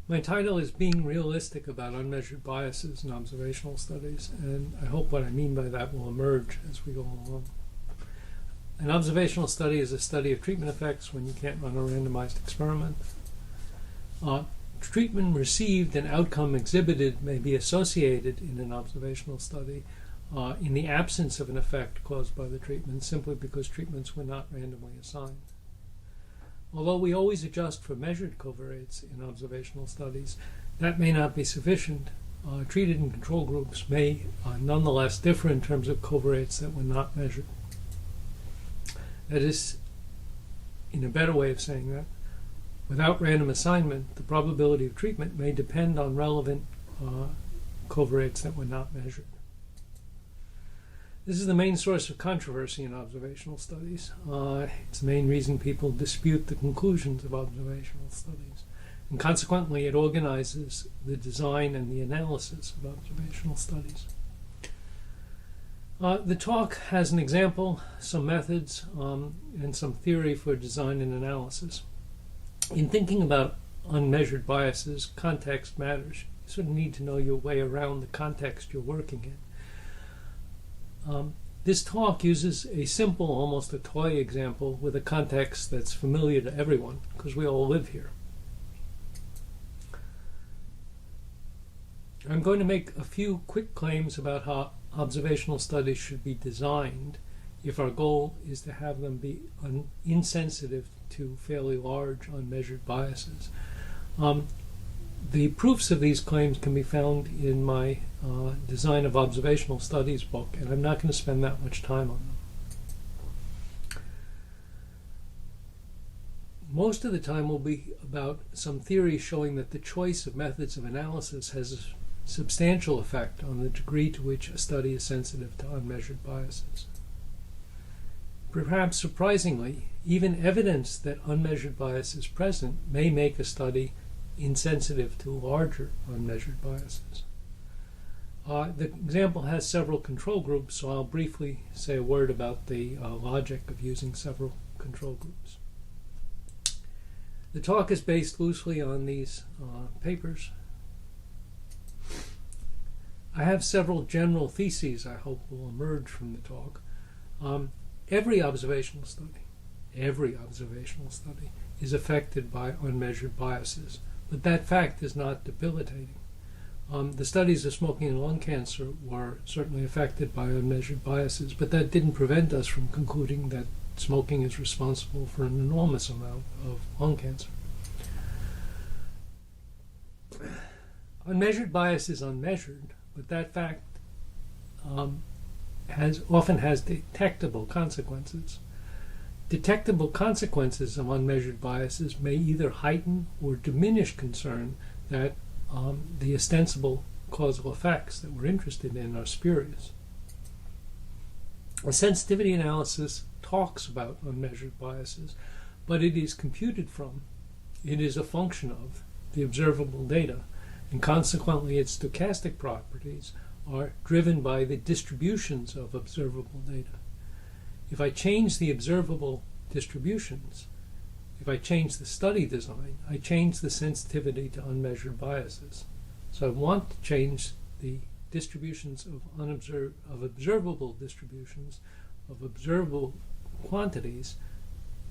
My title is Being Realistic About Unmeasured Biases in Observational Studies, and I hope what I mean by that will emerge as we go along. An observational study is a study of treatment effects when you can't run a randomized experiment. Treatment received and outcome exhibited may be associated in an observational study in the absence of an effect caused by the treatment, simply because treatments were not randomly assigned. Although we always adjust for measured covariates in observational studies, that may not be sufficient. Treated and control groups may nonetheless differ in terms of covariates that were not measured. That is, in a better way of saying that, without random assignment, the probability of treatment may depend on relevant covariates that were not measured. This is the main source of controversy in observational studies. It's the main reason people dispute the conclusions of observational studies. And consequently, it organizes the design and the analysis of observational studies. The talk has an example, some methods, and some theory for design and analysis. In thinking about unmeasured biases, context matters. You sort of need to know your way around the context you're working in. This talk uses a simple, almost a toy example with a context that's familiar to everyone, because we all live here. I'm going to make a few quick claims about how observational studies should be designed if our goal is to have them be insensitive to fairly large unmeasured biases. The proofs of these claims can be found in my Design of Observational Studies book, and I'm not going to spend that much time on them. Most of the time will be about some theory showing that the choice of methods of analysis has a substantial effect on the degree to which a study is sensitive to unmeasured biases. Perhaps surprisingly, even evidence that unmeasured bias is present may make a study insensitive to larger unmeasured biases. The example has several control groups, so I'll briefly say a word about the logic of using several control groups. The talk is based loosely on these papers. I have several general theses I hope will emerge from the talk. Every observational study is affected by unmeasured biases, but that fact is not debilitating. The studies of smoking and lung cancer were certainly affected by unmeasured biases, but that didn't prevent us from concluding that smoking is responsible for an enormous amount of lung cancer. Unmeasured bias is unmeasured, but that fact often has detectable consequences. Detectable consequences of unmeasured biases may either heighten or diminish concern that the ostensible causal effects that we're interested in are spurious. A sensitivity analysis talks about unmeasured biases, but it is computed from, it is a function of, the observable data, and consequently its stochastic properties are driven by the distributions of observable data. If I change the observable distributions, if I change the study design, I change the sensitivity to unmeasured biases. So I want to change the distributions of observable distributions of observable quantities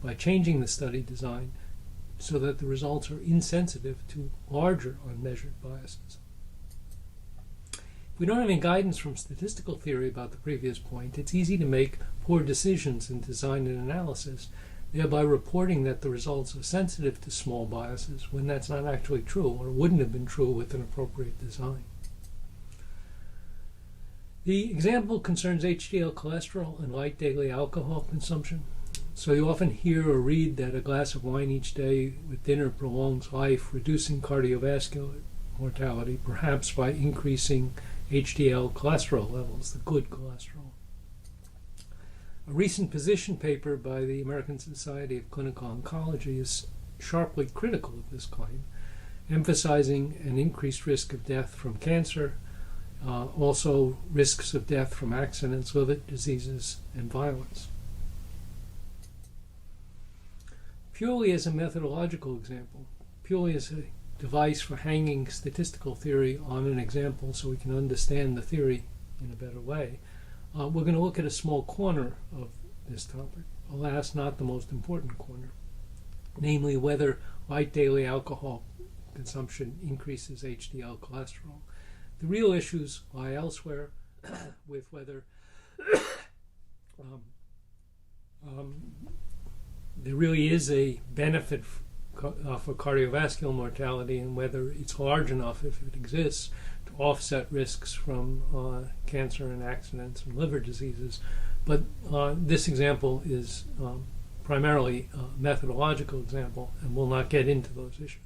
by changing the study design so that the results are insensitive to larger unmeasured biases. If we don't have any guidance from statistical theory about the previous point, it's easy to make poor decisions in design and analysis, thereby reporting that the results are sensitive to small biases when that's not actually true, or wouldn't have been true with an appropriate design. The example concerns HDL cholesterol and light daily alcohol consumption. So you often hear or read that a glass of wine each day with dinner prolongs life, reducing cardiovascular mortality, perhaps by increasing HDL cholesterol levels, the good cholesterol. A recent position paper by the American Society of Clinical Oncology is sharply critical of this claim, emphasizing an increased risk of death from cancer, also risks of death from accidents, liver diseases, and violence. Purely as a methodological example, purely as a device for hanging statistical theory on an example so we can understand the theory in a better way. We're going to look at a small corner of this topic, alas, not the most important corner, namely whether light daily alcohol consumption increases HDL cholesterol. The real issues lie elsewhere, with whether there really is a benefit for cardiovascular mortality and whether it's large enough, if it exists, to offset risks from cancer and accidents and liver diseases. But this example is primarily a methodological example, and we'll not get into those issues.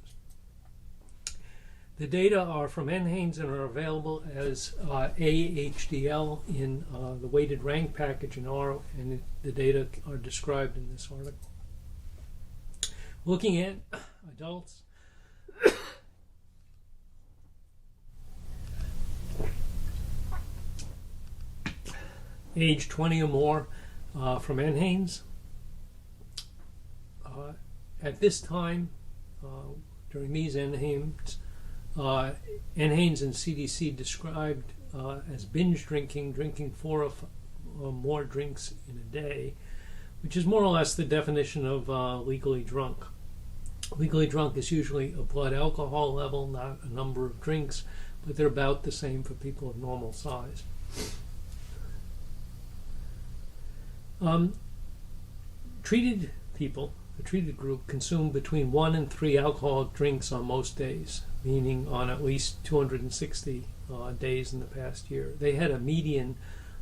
The data are from NHANES and are available as AHDL in the weighted rank package in R, and the data are described in this article. Looking at adults, age 20 or more from NHANES. At this time, during these NHANES, NHANES and CDC described as binge drinking 4 or more drinks in a day, which is more or less the definition of legally drunk. Legally drunk is usually a blood alcohol level, not a number of drinks, but they're about the same for people of normal size. Treated people, the treated group, consumed between 1 and 3 alcoholic drinks on most days, meaning on at least 260 days in the past year. They had a median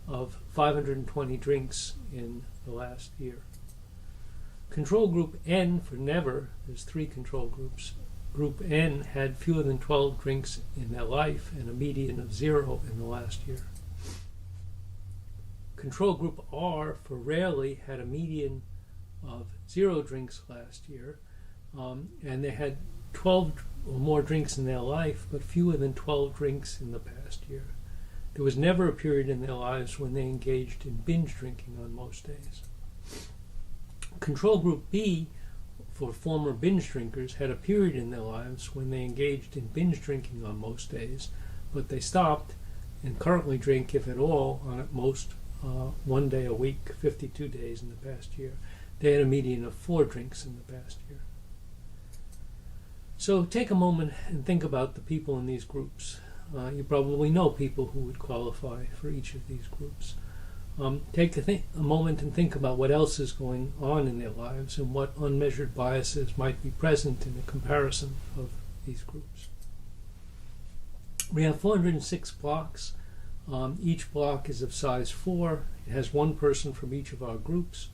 of 520 drinks in the last year. Control group N for never, there's 3 control groups. Group N had fewer than 12 drinks in their life and a median of 0 in the last year. Control group R for rarely had a median of 0 drinks last year, and they had 12 or more drinks in their life, but fewer than 12 drinks in the past year. There was never a period in their lives when they engaged in binge drinking on most days. Control group B for former binge drinkers had a period in their lives when they engaged in binge drinking on most days, but they stopped and currently drink, if at all, on at most 1 day a week, 52 days in the past year. They had a median of 4 drinks in the past year. So take a moment and think about the people in these groups. You probably know people who would qualify for each of these groups. Take a moment and think about what else is going on in their lives and what unmeasured biases might be present in the comparison of these groups. We have 406 blocks. Each block is of size 4. It has 1 person from each of our groups.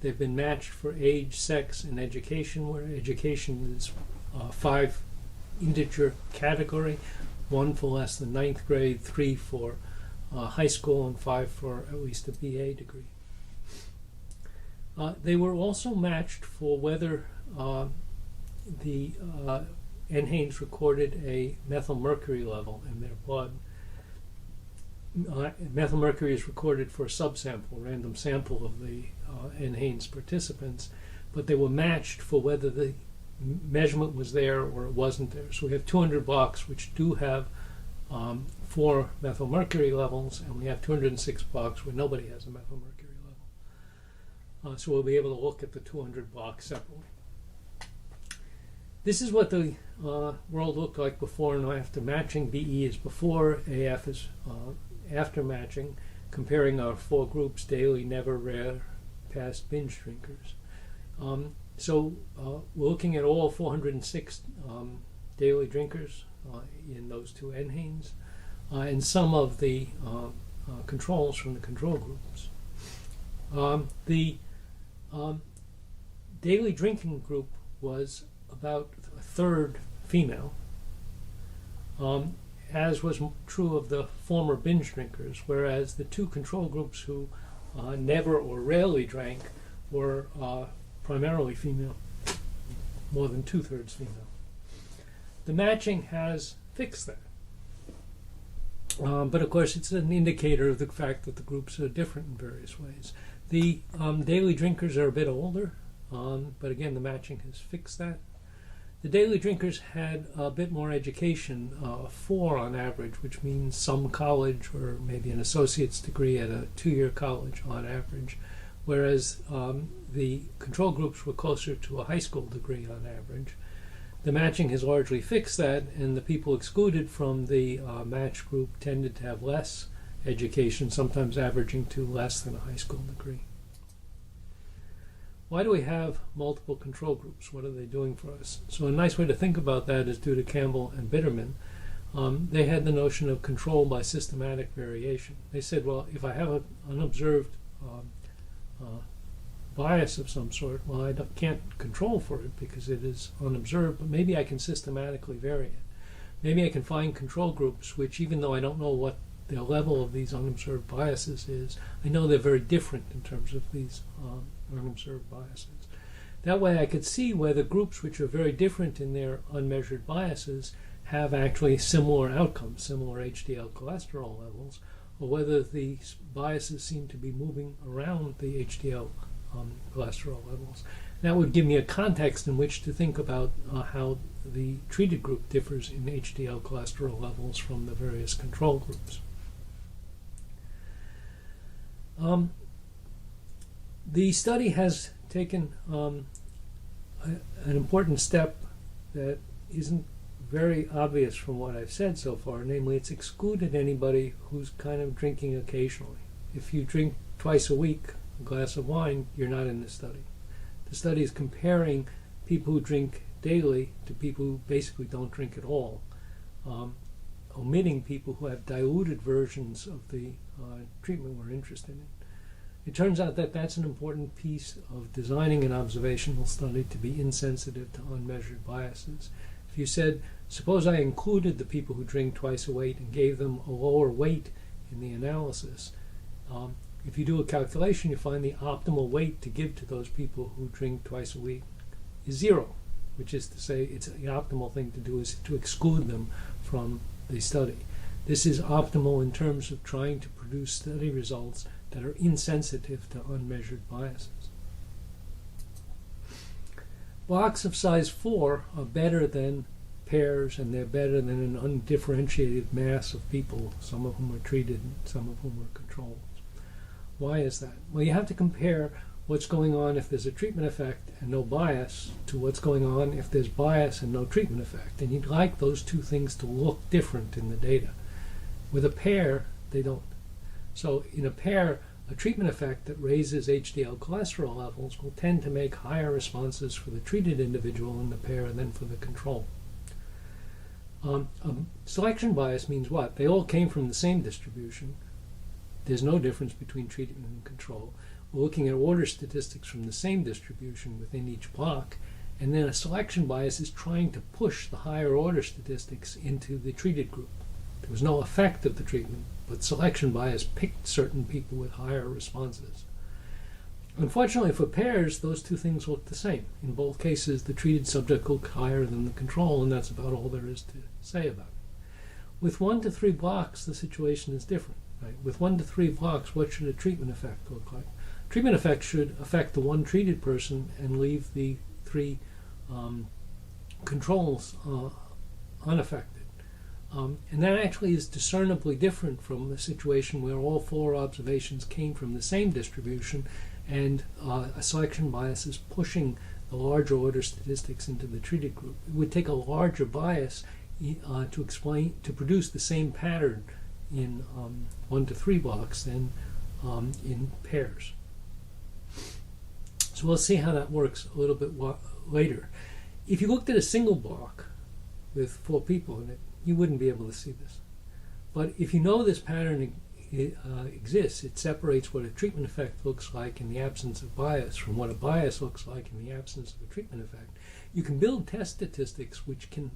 They've been matched for age, sex, and education, where education is 5 integer category, 1 for less than 9th grade, 3 for high school, and 5 for at least a BA degree. They were also matched for whether the NHANES recorded a methylmercury level in their blood. Methylmercury is recorded for a subsample, a random sample of the NHANES participants, but they were matched for whether the measurement was there or it wasn't there. So we have 200 blocks which do have 4 methylmercury levels, and we have 206 blocks where nobody has a methylmercury level. So we'll be able to look at the 200 blocks separately. This is what the world looked like before and after matching. BE is before, AF is after matching, comparing our 4 groups: daily, never, rare, past, binge drinkers. So we're looking at all 406 daily drinkers in those 2 NHANES, and some of the controls from the control groups. The daily drinking group was about a third female, as was true of the former binge drinkers, whereas the 2 control groups who never or rarely drank were primarily female, more than 2/3 female. The matching has fixed that. But of course it's an indicator of the fact that the groups are different in various ways. The daily drinkers are a bit older, but again the matching has fixed that. The daily drinkers had a bit more education, 4 on average, which means some college or maybe an associate's degree at a 2-year college on average, whereas the control groups were closer to a high school degree on average. The matching has largely fixed that, and the people excluded from the match group tended to have less education, sometimes averaging to less than a high school degree. Why do we have multiple control groups? What are they doing for us? So a nice way to think about that is due to Campbell and Bitterman. They had the notion of control by systematic variation. They said, well, if I have an unobserved bias of some sort, well, I can't control for it because it is unobserved, but maybe I can systematically vary it. Maybe I can find control groups which, even though I don't know what the level of these unobserved biases is, I know they're very different in terms of these unobserved biases. That way I could see whether groups which are very different in their unmeasured biases have actually similar outcomes, similar HDL cholesterol levels, or whether the biases seem to be moving around the HDL cholesterol levels. That would give me a context in which to think about how the treated group differs in HDL cholesterol levels from the various control groups. The study has taken an important step that isn't very obvious from what I've said so far, namely it's excluded anybody who's kind of drinking occasionally. If you drink twice a week a glass of wine, you're not in the study. The study is comparing people who drink daily to people who basically don't drink at all, omitting people who have diluted versions of the treatment we're interested in. It turns out that that's an important piece of designing an observational study, to be insensitive to unmeasured biases. If you said, suppose I included the people who drink twice a week and gave them a lower weight in the analysis, if you do a calculation, you find the optimal weight to give to those people who drink twice a week is 0, which is to say it's the optimal thing to do is to exclude them from the study. This is optimal in terms of trying to produce study results that are insensitive to unmeasured biases. Blocks of size 4 are better than pairs, and they're better than an undifferentiated mass of people, some of whom are treated and some of whom are controlled. Why is that? Well, you have to compare what's going on if there's a treatment effect and no bias to what's going on if there's bias and no treatment effect. And you'd like those two things to look different in the data. With a pair, they don't. So in a pair, a treatment effect that raises HDL cholesterol levels will tend to make higher responses for the treated individual in the pair than for the control. Selection bias means what? They all came from the same distribution. There's no difference between treatment and control. We're looking at order statistics from the same distribution within each block, and then a selection bias is trying to push the higher order statistics into the treated group. There was no effect of the treatment, but selection bias picked certain people with higher responses. Unfortunately for pairs, those two things look the same. In both cases, the treated subject looked higher than the control, and that's about all there is to say about it. With 1 to 3 blocks, the situation is different. Right? With 1 to 3 blocks, what should a treatment effect look like? Treatment effect should affect the one treated person and leave the 3 controls unaffected. And that actually is discernibly different from the situation where all 4 observations came from the same distribution and a selection bias is pushing the larger order statistics into the treated group. It would take a larger bias to produce the same pattern in 1 to 3 blocks than in pairs. So we'll see how that works a little bit later. If you looked at a single block with 4 people in it, you wouldn't be able to see this. But if you know this pattern exists, it separates what a treatment effect looks like in the absence of bias from what a bias looks like in the absence of a treatment effect. You can build test statistics which can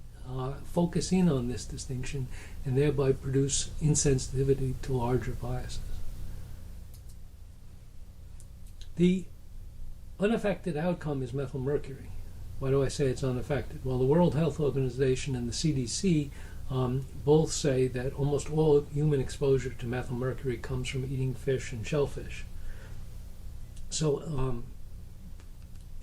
focus in on this distinction and thereby produce insensitivity to larger biases. The unaffected outcome is methylmercury. Why do I say it's unaffected? Well, the World Health Organization and the CDC both say that almost all human exposure to methylmercury comes from eating fish and shellfish. So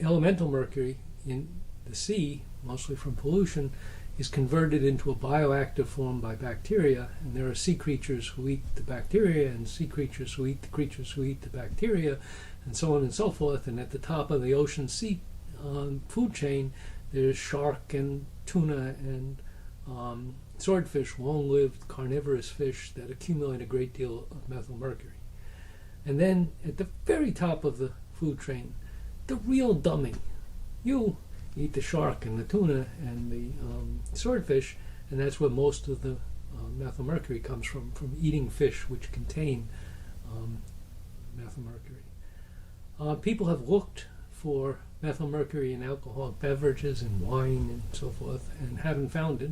elemental mercury in the sea mostly from pollution, is converted into a bioactive form by bacteria, and there are sea creatures who eat the bacteria, and sea creatures who eat the creatures who eat the bacteria, and so on and so forth. And at the top of the ocean sea food chain, there's shark and tuna and swordfish, long-lived carnivorous fish that accumulate a great deal of methylmercury. And then at the very top of the food chain, the real dummy, you eat the shark and the tuna and the swordfish, and that's where most of the methylmercury comes from eating fish which contain methylmercury. People have looked for methylmercury in alcoholic beverages and wine and so forth and haven't found it.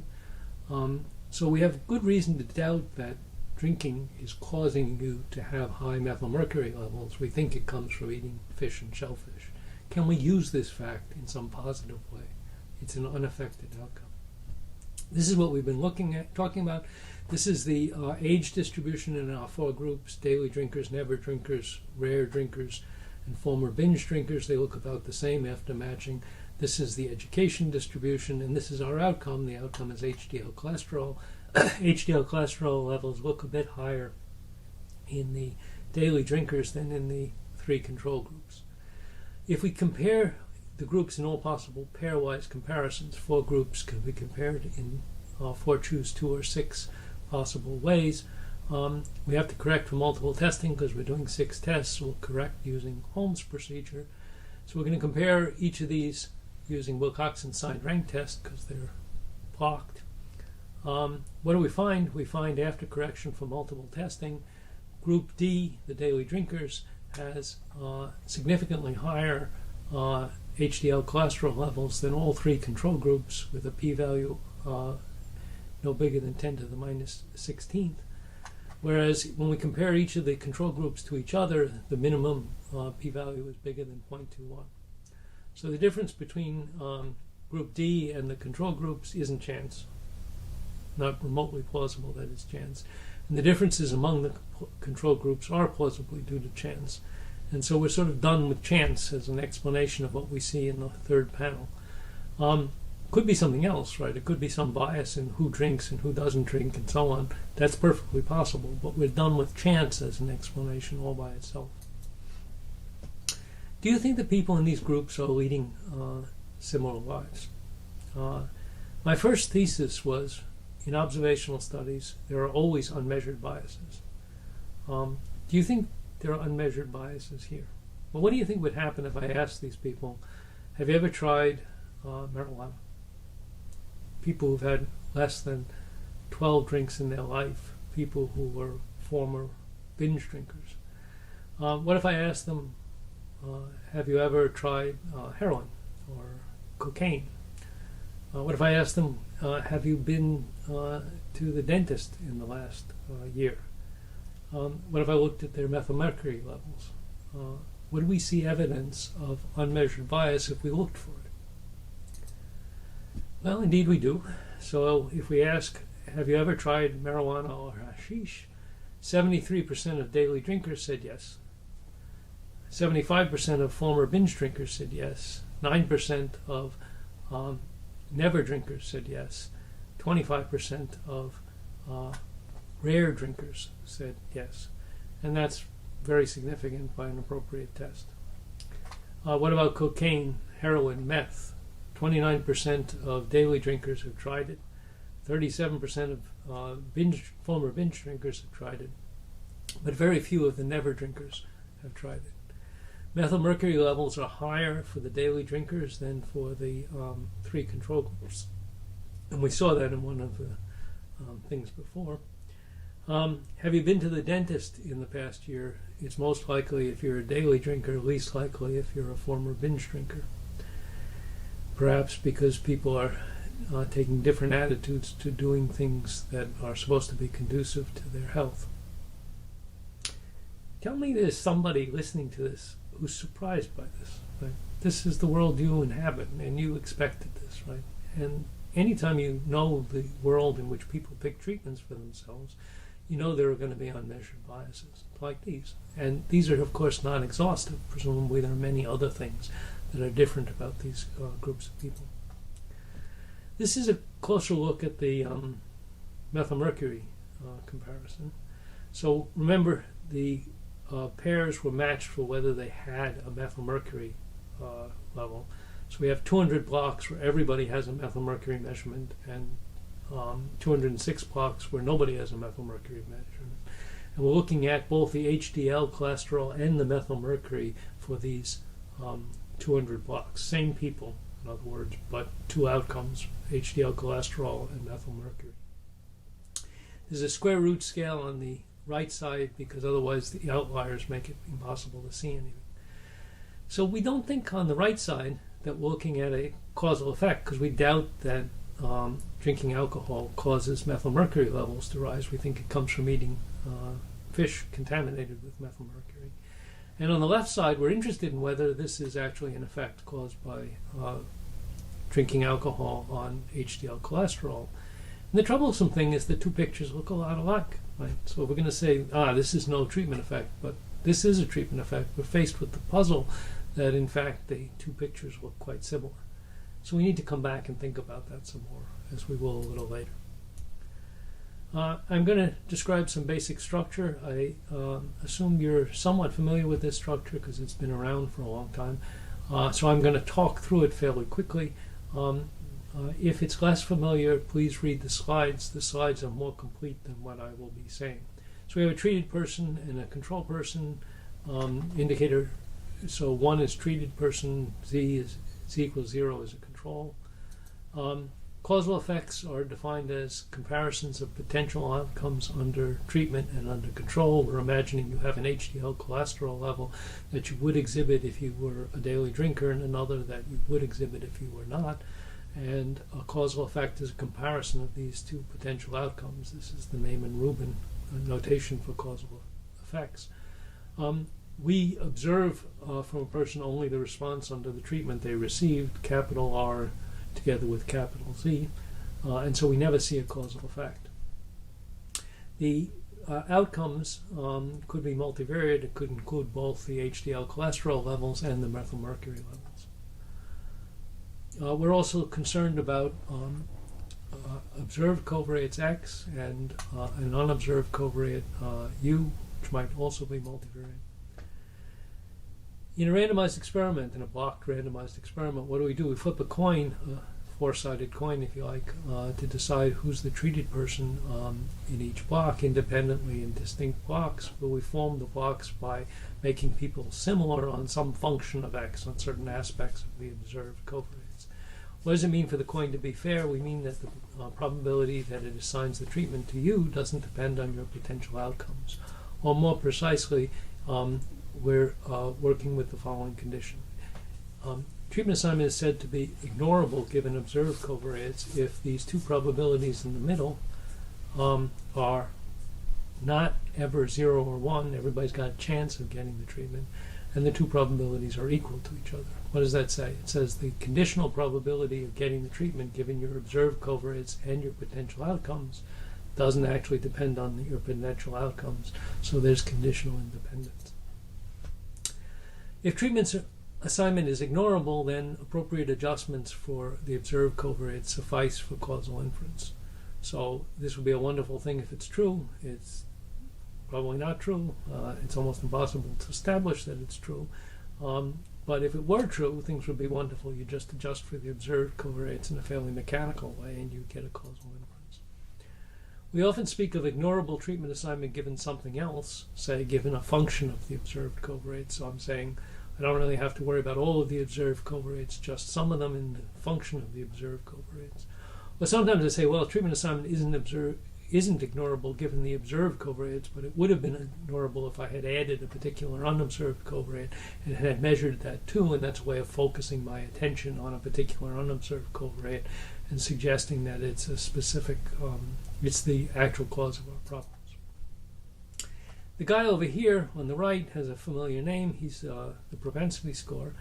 So we have good reason to doubt that drinking is causing you to have high methylmercury levels. We think it comes from eating fish and shellfish. Can we use this fact in some positive way? It's an unaffected outcome. This is what we've been talking about. This is the age distribution in our 4 groups: daily drinkers, never drinkers, rare drinkers, and former binge drinkers. They look about the same after matching. This is the education distribution, and this is our outcome. The outcome is HDL cholesterol. HDL cholesterol levels look a bit higher in the daily drinkers than in the 3 control groups. If we compare the groups in all possible pairwise comparisons, 4 groups can be compared in 4 choose 2 or 6 possible ways. We have to correct for multiple testing because we're doing 6 tests. We'll correct using Holmes procedure. So we're going to compare each of these using Wilcoxon signed rank test because they're blocked. What do we find? We find after correction for multiple testing, Group D, the daily drinkers, has significantly higher HDL cholesterol levels than all 3 control groups, with a p-value no bigger than 10 to the minus 16th. Whereas when we compare each of the control groups to each other, the minimum p-value is bigger than 0.21. So the difference between Group D and the control groups isn't chance. Not remotely plausible that it's chance. And the differences among the control groups are plausibly due to chance. And so we're sort of done with chance as an explanation of what we see in the 3rd panel. Could be something else, right? It could be some bias in who drinks and who doesn't drink and so on. That's perfectly possible, but we're done with chance as an explanation all by itself. Do you think that people in these groups are leading similar lives? My first thesis was, in observational studies, there are always unmeasured biases. Do you think there are unmeasured biases here? Well, what do you think would happen if I asked these people, have you ever tried marijuana? People who've had less than 12 drinks in their life, people who were former binge drinkers. What if I asked them, have you ever tried heroin or cocaine? What if I asked them, have you been to the dentist in the last year? What if I looked at their methylmercury levels? Would we see evidence of unmeasured bias if we looked for it? Well, indeed we do. So if we ask, have you ever tried marijuana or hashish? 73% of daily drinkers said yes. 75% of former binge drinkers said yes. 9% of never drinkers said yes. 25% of rare drinkers said yes. And that's very significant by an appropriate test. What about cocaine, heroin, meth? 29% of daily drinkers have tried it. 37% of former binge drinkers have tried it. But very few of the never drinkers have tried it. Methylmercury levels are higher for the daily drinkers than for the 3 control groups. And we saw that in one of the things before. Have you been to the dentist in the past year? It's most likely if you're a daily drinker, least likely if you're a former binge drinker. Perhaps because people are taking different attitudes to doing things that are supposed to be conducive to their health. Tell me there's somebody listening to this who's surprised by this. Right? This is the world you inhabit, and you expected this, right? And anytime you know the world in which people pick treatments for themselves, you know there are going to be unmeasured biases like these. And these are, of course, not exhaustive. Presumably there are many other things that are different about these groups of people. This is a closer look at the methylmercury comparison. So remember, the pairs were matched for whether they had a methylmercury level. So we have 200 blocks where everybody has a methylmercury measurement, and 206 blocks where nobody has a methylmercury measurement. And we're looking at both the HDL cholesterol and the methylmercury for these 200 blocks. Same people, in other words, but two outcomes, HDL cholesterol and methylmercury. There's a square root scale on the right side because otherwise the outliers make it impossible to see anything. So we don't think on the right side that we're looking at a causal effect because we doubt that drinking alcohol causes methylmercury levels to rise. We think it comes from eating fish contaminated with methylmercury. And on the left side, we're interested in whether this is actually an effect caused by drinking alcohol on HDL cholesterol. And the troublesome thing is the two pictures look a lot alike. Right? So we're going to say, this is no treatment effect, but this is a treatment effect. We're faced with the puzzle that, in fact, the two pictures look quite similar. So we need to come back and think about that some more, as we will a little later. I'm going to describe some basic structure. I assume you're somewhat familiar with this structure because it's been around for a long time. So I'm going to talk through it fairly quickly. If it's less familiar, please read the slides. The slides are more complete than what I will be saying. So we have a treated person and a control person indicator. So 1 is treated person, Z equals 0 is a control. Causal effects are defined as comparisons of potential outcomes under treatment and under control. We're imagining you have an HDL cholesterol level that you would exhibit if you were a daily drinker and another that you would exhibit if you were not. And a causal effect is a comparison of these two potential outcomes. This is the Neyman-Rubin notation for causal effects. We observe from a person only the response under the treatment they received, capital R together with capital Z, and so we never see a causal effect. The outcomes could be multivariate. It could include both the HDL cholesterol levels and the methylmercury levels. We're also concerned about observed covariates X and an unobserved covariate U, which might also be multivariate. In a randomized experiment, in a blocked randomized experiment, what do? We flip a coin, a four-sided coin if you like, to decide who's the treated person in each block, independently in distinct blocks. But we form the blocks by making people similar on some function of X, on certain aspects of the observed covariates. What does it mean for the coin to be fair? We mean that the probability that it assigns the treatment to you doesn't depend on your potential outcomes. Or more precisely, we're working with the following condition. Treatment assignment is said to be ignorable given observed covariates if these two probabilities in the middle are not ever 0 or 1. Everybody's got a chance of getting the treatment, and the two probabilities are equal to each other. What does that say? It says the conditional probability of getting the treatment given your observed covariates and your potential outcomes doesn't actually depend on your potential outcomes, so there's conditional independence. If treatment assignment is ignorable, then appropriate adjustments for the observed covariates suffice for causal inference. So this would be a wonderful thing if it's true. It's probably not true. It's almost impossible to establish that it's true. But if it were true, things would be wonderful. You just adjust for the observed covariates in a fairly mechanical way, and you get a causal inference. We often speak of ignorable treatment assignment given something else, say given a function of the observed covariates. So I'm saying I don't really have to worry about all of the observed covariates, just some of them in the function of the observed covariates. But sometimes I say, well, treatment assignment isn't ignorable given the observed covariates, but it would have been ignorable if I had added a particular unobserved covariate and had measured that too, and that's a way of focusing my attention on a particular unobserved covariate and suggesting that it's a specific, it's the actual cause of our problems. The guy over here on the right has a familiar name. He's the propensity score,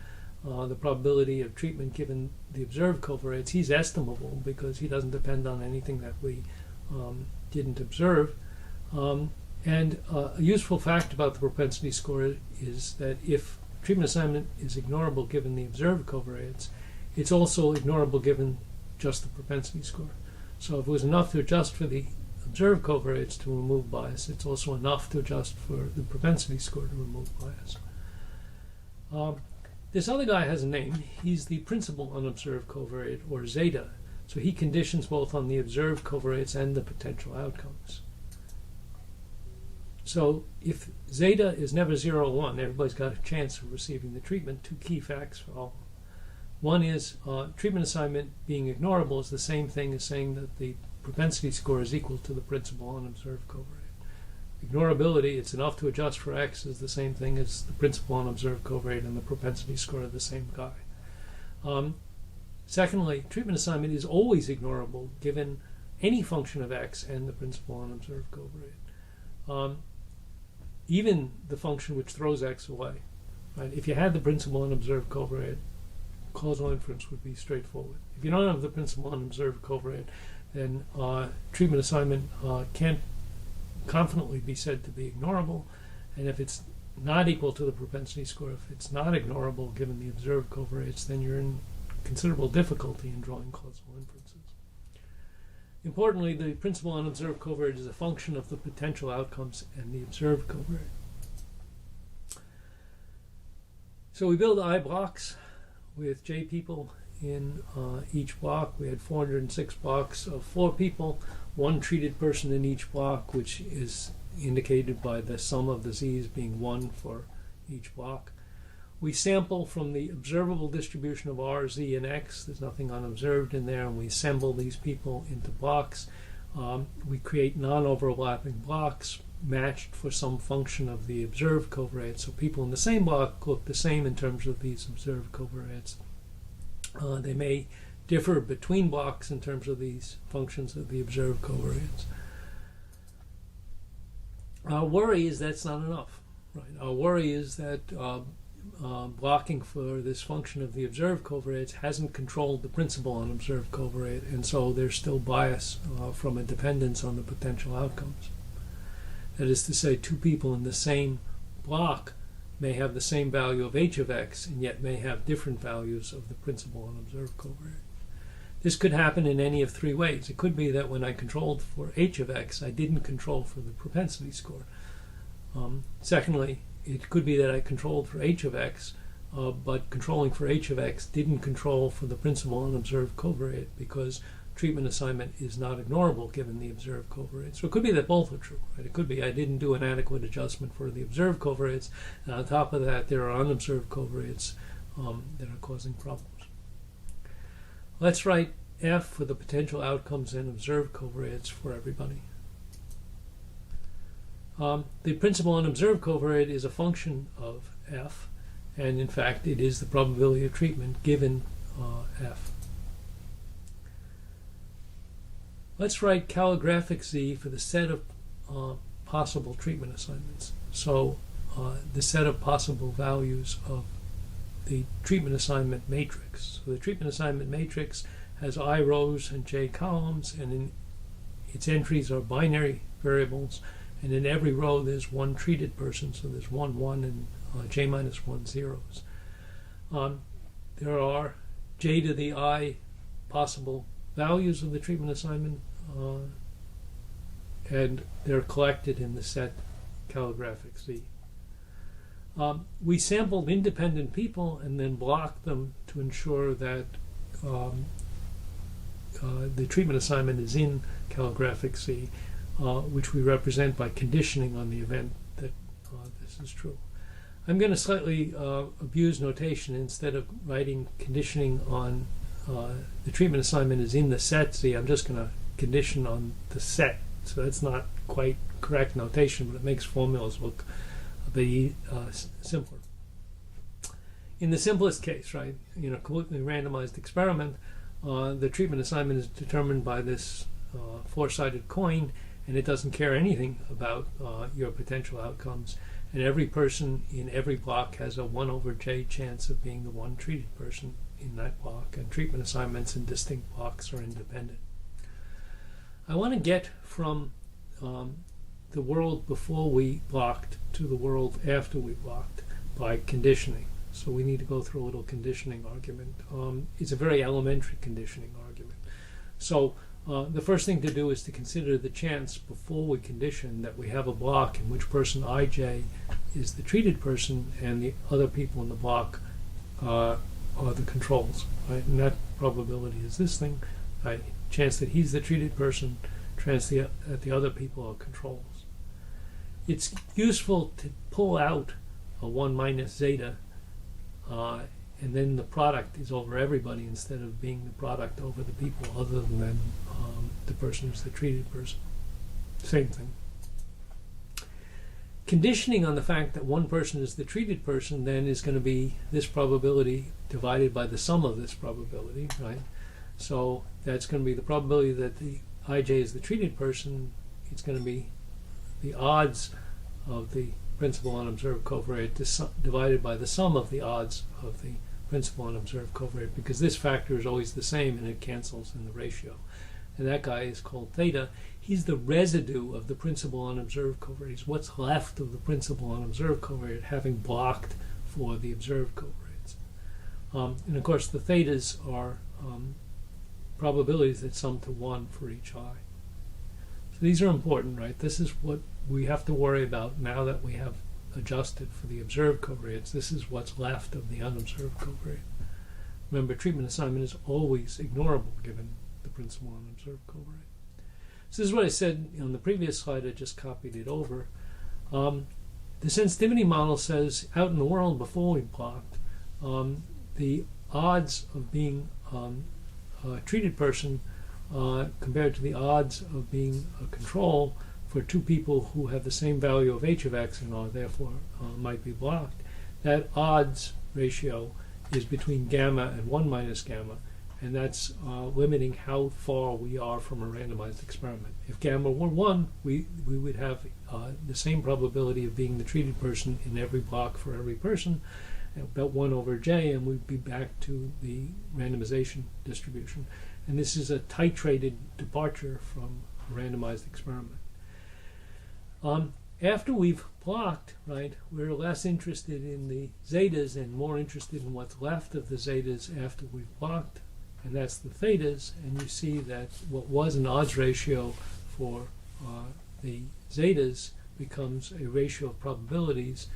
the probability of treatment given the observed covariates. He's estimable because he doesn't depend on anything that we didn't observe. And a useful fact about the propensity score is that if treatment assignment is ignorable given the observed covariates, it's also ignorable given just the propensity score. So if it was enough to adjust for the observed covariates to remove bias, it's also enough to adjust for the propensity score to remove bias. This other guy has a name. He's the principal unobserved covariate, or zeta. So he conditions both on the observed covariates and the potential outcomes. So if zeta is never 0 or 1, everybody's got a chance of receiving the treatment. Two key facts for all. One is treatment assignment being ignorable is the same thing as saying that the propensity score is equal to the principal unobserved covariate. Ignorability, it's enough to adjust for X, is the same thing as the principal unobserved covariate and the propensity score are the same guy. Secondly, treatment assignment is always ignorable given any function of X and the principal unobserved covariate. Even the function which throws X away. Right? If you had the principal unobserved covariate, causal inference would be straightforward. If you don't have the principal unobserved covariate, then treatment assignment can't confidently be said to be ignorable, and if it's not equal to the propensity score, if it's not ignorable given the observed covariates, then you're in considerable difficulty in drawing causal inferences. Importantly, the principal unobserved covariate is a function of the potential outcomes and the observed covariate. So we build I blocks with J people in each block. We had 406 blocks of 4 people, 1 treated person in each block, which is indicated by the sum of the z's being 1 for each block. We sample from the observable distribution of R, Z, and X. There's nothing unobserved in there, and we assemble these people into blocks. We create non-overlapping blocks matched for some function of the observed covariates. So people in the same block look the same in terms of these observed covariates. They may differ between blocks in terms of these functions of the observed covariates. Our worry is that's not enough. Right? Our worry is that blocking for this function of the observed covariates hasn't controlled the principal unobserved covariate, and so there's still bias from a dependence on the potential outcomes. That is to say, 2 people in the same block may have the same value of h of x and yet may have different values of the principal unobserved covariate. This could happen in any of 3 ways. It could be that when I controlled for h of x, I didn't control for the propensity score. Secondly, it could be that I controlled for h of x, but controlling for h of x didn't control for the principal unobserved covariate because treatment assignment is not ignorable given the observed covariates. So it could be that both are true. Right? It could be I didn't do an adequate adjustment for the observed covariates, and on top of that there are unobserved covariates that are causing problems. Let's write F for the potential outcomes and observed covariates for everybody. The principal unobserved covariate is a function of F, and in fact it is the probability of treatment given F. Let's write calligraphic Z for the set of possible treatment assignments. So the set of possible values of the treatment assignment matrix. So the treatment assignment matrix has I rows and J columns, and its entries are binary variables, and in every row there's 1 treated person, so there's 1, 1, and J minus 1 zeros. There are J to the I possible values of the treatment assignment, and they're collected in the set calligraphic Z. We sampled independent people and then blocked them to ensure that the treatment assignment is in calligraphic Z, which we represent by conditioning on the event that this is true. I'm going to slightly abuse notation. Instead of writing conditioning on the treatment assignment is in the set Z, I'm just going to condition on the set. So that's not quite correct notation, but it makes formulas look a bit simpler. In the simplest case, right, completely randomized experiment, the treatment assignment is determined by this 4-sided coin, and it doesn't care anything about your potential outcomes. And every person in every block has a 1 over J chance of being the one treated person in that block, and treatment assignments in distinct blocks are independent. I want to get from the world before we blocked to the world after we blocked by conditioning. So we need to go through a little conditioning argument. It's a very elementary conditioning argument. So the first thing to do is to consider the chance before we condition that we have a block in which person IJ is the treated person and the other people in the block are the controls, right? And that probability is this thing, right? Chance that he's the treated person, chance that the other people are controls. It's useful to pull out a 1 minus zeta, and then the product is over everybody instead of being the product over the people other than the person who's the treated person. Same thing. Conditioning on the fact that one person is the treated person then is going to be this probability divided by the sum of this probability, right? So that's going to be the probability that the IJ is the treated person. It's going to be the odds of the principal unobserved covariate divided by the sum of the odds of the principal unobserved covariate, because this factor is always the same and it cancels in the ratio. And that guy is called theta. He's the residue of the principal unobserved covariate. He's what's left of the principal unobserved covariate having blocked for the observed covariates. And of course the thetas are probabilities that sum to 1 for each I. So these are important, right? This is what we have to worry about now that we have adjusted for the observed covariates. This is what's left of the unobserved covariate. Remember, treatment assignment is always ignorable given the principal unobserved covariate. So this is what I said on the previous slide. I just copied it over. The sensitivity model says out in the world before we blocked, the odds of being a treated person compared to the odds of being a control for two people who have the same value of h of x and are therefore might be blocked, that odds ratio is between gamma and 1 minus gamma, and that's limiting how far we are from a randomized experiment. If gamma were 1, we would have the same probability of being the treated person in every block for every person, about 1 over j, and we'd be back to the randomization distribution. And this is a titrated departure from a randomized experiment. After we've blocked, right, we're less interested in the zetas and more interested in what's left of the zetas after we've blocked, and that's the thetas. And you see that what was an odds ratio for the zetas becomes a ratio of probabilities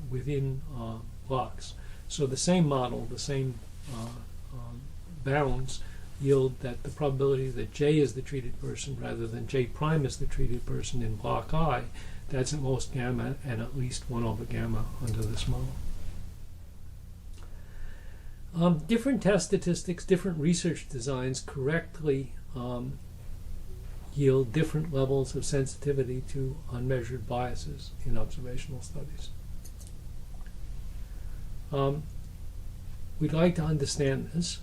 within blocks. So the same model, the same bounds yield that the probability that J is the treated person rather than J prime is the treated person in block I, that's at most gamma and at least 1 over gamma under this model. Different test statistics, different research designs correctly yield different levels of sensitivity to unmeasured biases in observational studies. We'd like to understand this.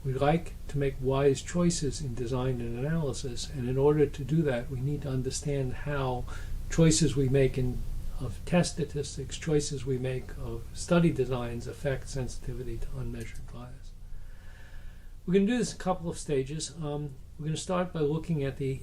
We like to make wise choices in design and analysis, and in order to do that, we need to understand how choices we make of test statistics, choices we make of study designs affect sensitivity to unmeasured bias. We're going to do this in a couple of stages. We're going to start by looking at the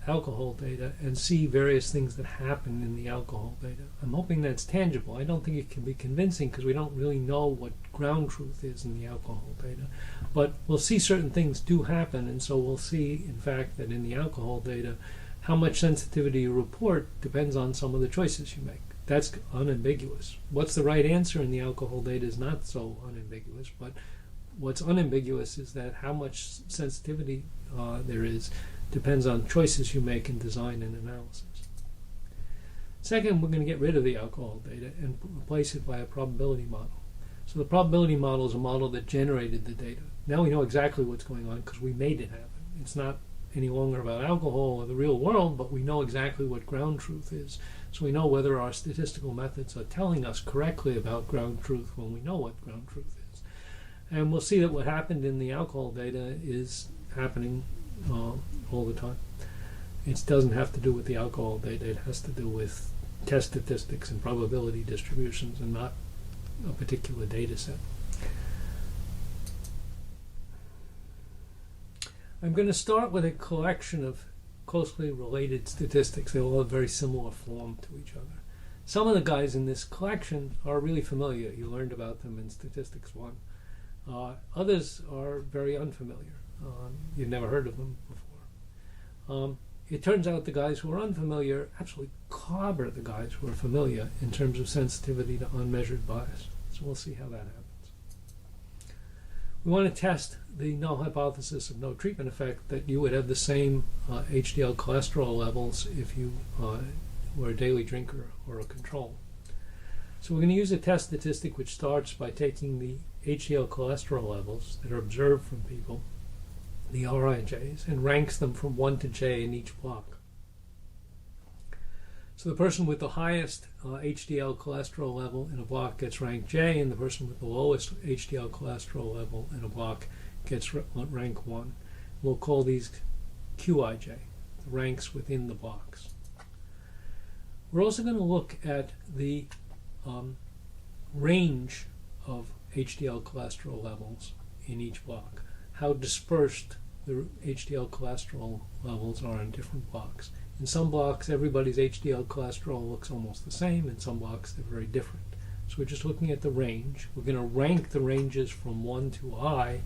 alcohol data and see various things that happen in the alcohol data. I'm hoping that's tangible. I don't think it can be convincing because we don't really know what ground truth is in the alcohol data. But we'll see certain things do happen, and so we'll see, in fact, that in the alcohol data, how much sensitivity you report depends on some of the choices you make. That's unambiguous. What's the right answer in the alcohol data is not so unambiguous, but what's unambiguous is that how much sensitivity there is depends on choices you make in design and analysis. Second, we're going to get rid of the alcohol data and replace it by a probability model. So the probability model is a model that generated the data. Now we know exactly what's going on because we made it happen. It's not any longer about alcohol or the real world, but we know exactly what ground truth is. So we know whether our statistical methods are telling us correctly about ground truth when we know what ground truth is. And we'll see that what happened in the alcohol data is happening all the time. It doesn't have to do with the alcohol data. It has to do with test statistics and probability distributions and not a particular data set. I'm going to start with a collection of closely related statistics. They all have very similar form to each other. Some of the guys in this collection are really familiar. You learned about them in Statistics 1. Others are very unfamiliar. You've never heard of them before. It turns out the guys who are unfamiliar absolutely clobber the guys who are familiar in terms of sensitivity to unmeasured bias. So we'll see how that happens. We want to test the null hypothesis of no treatment effect, that you would have the same HDL cholesterol levels if you were a daily drinker or a control. So we're going to use a test statistic which starts by taking the HDL cholesterol levels that are observed from people, the RIJs, and ranks them from 1 to J in each block. So the person with the highest HDL cholesterol level in a block gets ranked J, and the person with the lowest HDL cholesterol level in a block gets rank 1. We'll call these QIJ, the ranks within the blocks. We're also going to look at the range of HDL cholesterol levels in each block, how dispersed the HDL cholesterol levels are in different blocks. In some blocks, everybody's HDL cholesterol looks almost the same. In some blocks, they're very different. So we're just looking at the range. We're going to rank the ranges from 1 to I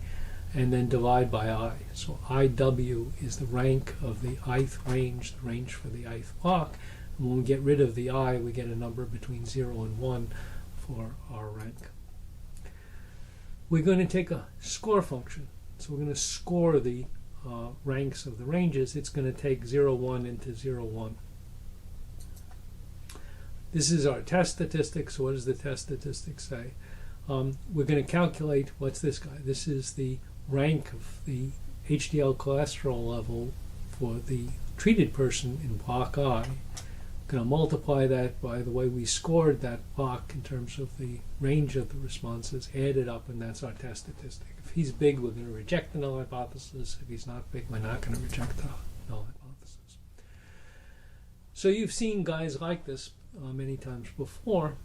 and then divide by I. So IW is the rank of the ith range, the range for the ith block. And when we get rid of the I, we get a number between 0 and 1 for our rank. We're going to take a score function. So we're going to score the ranks of the ranges. It's going to take 0, 1 into 0, 1. This is our test statistic. So what does the test statistic say? We're going to calculate, what's this guy? This is the rank of the HDL cholesterol level for the treated person in block I. We're going to multiply that by the way we scored that block in terms of the range of the responses, add it up, and that's our test statistic. If he's big, we're going to reject the null hypothesis. If he's not big, we're not going to reject the null hypothesis. So you've seen guys like this many times before.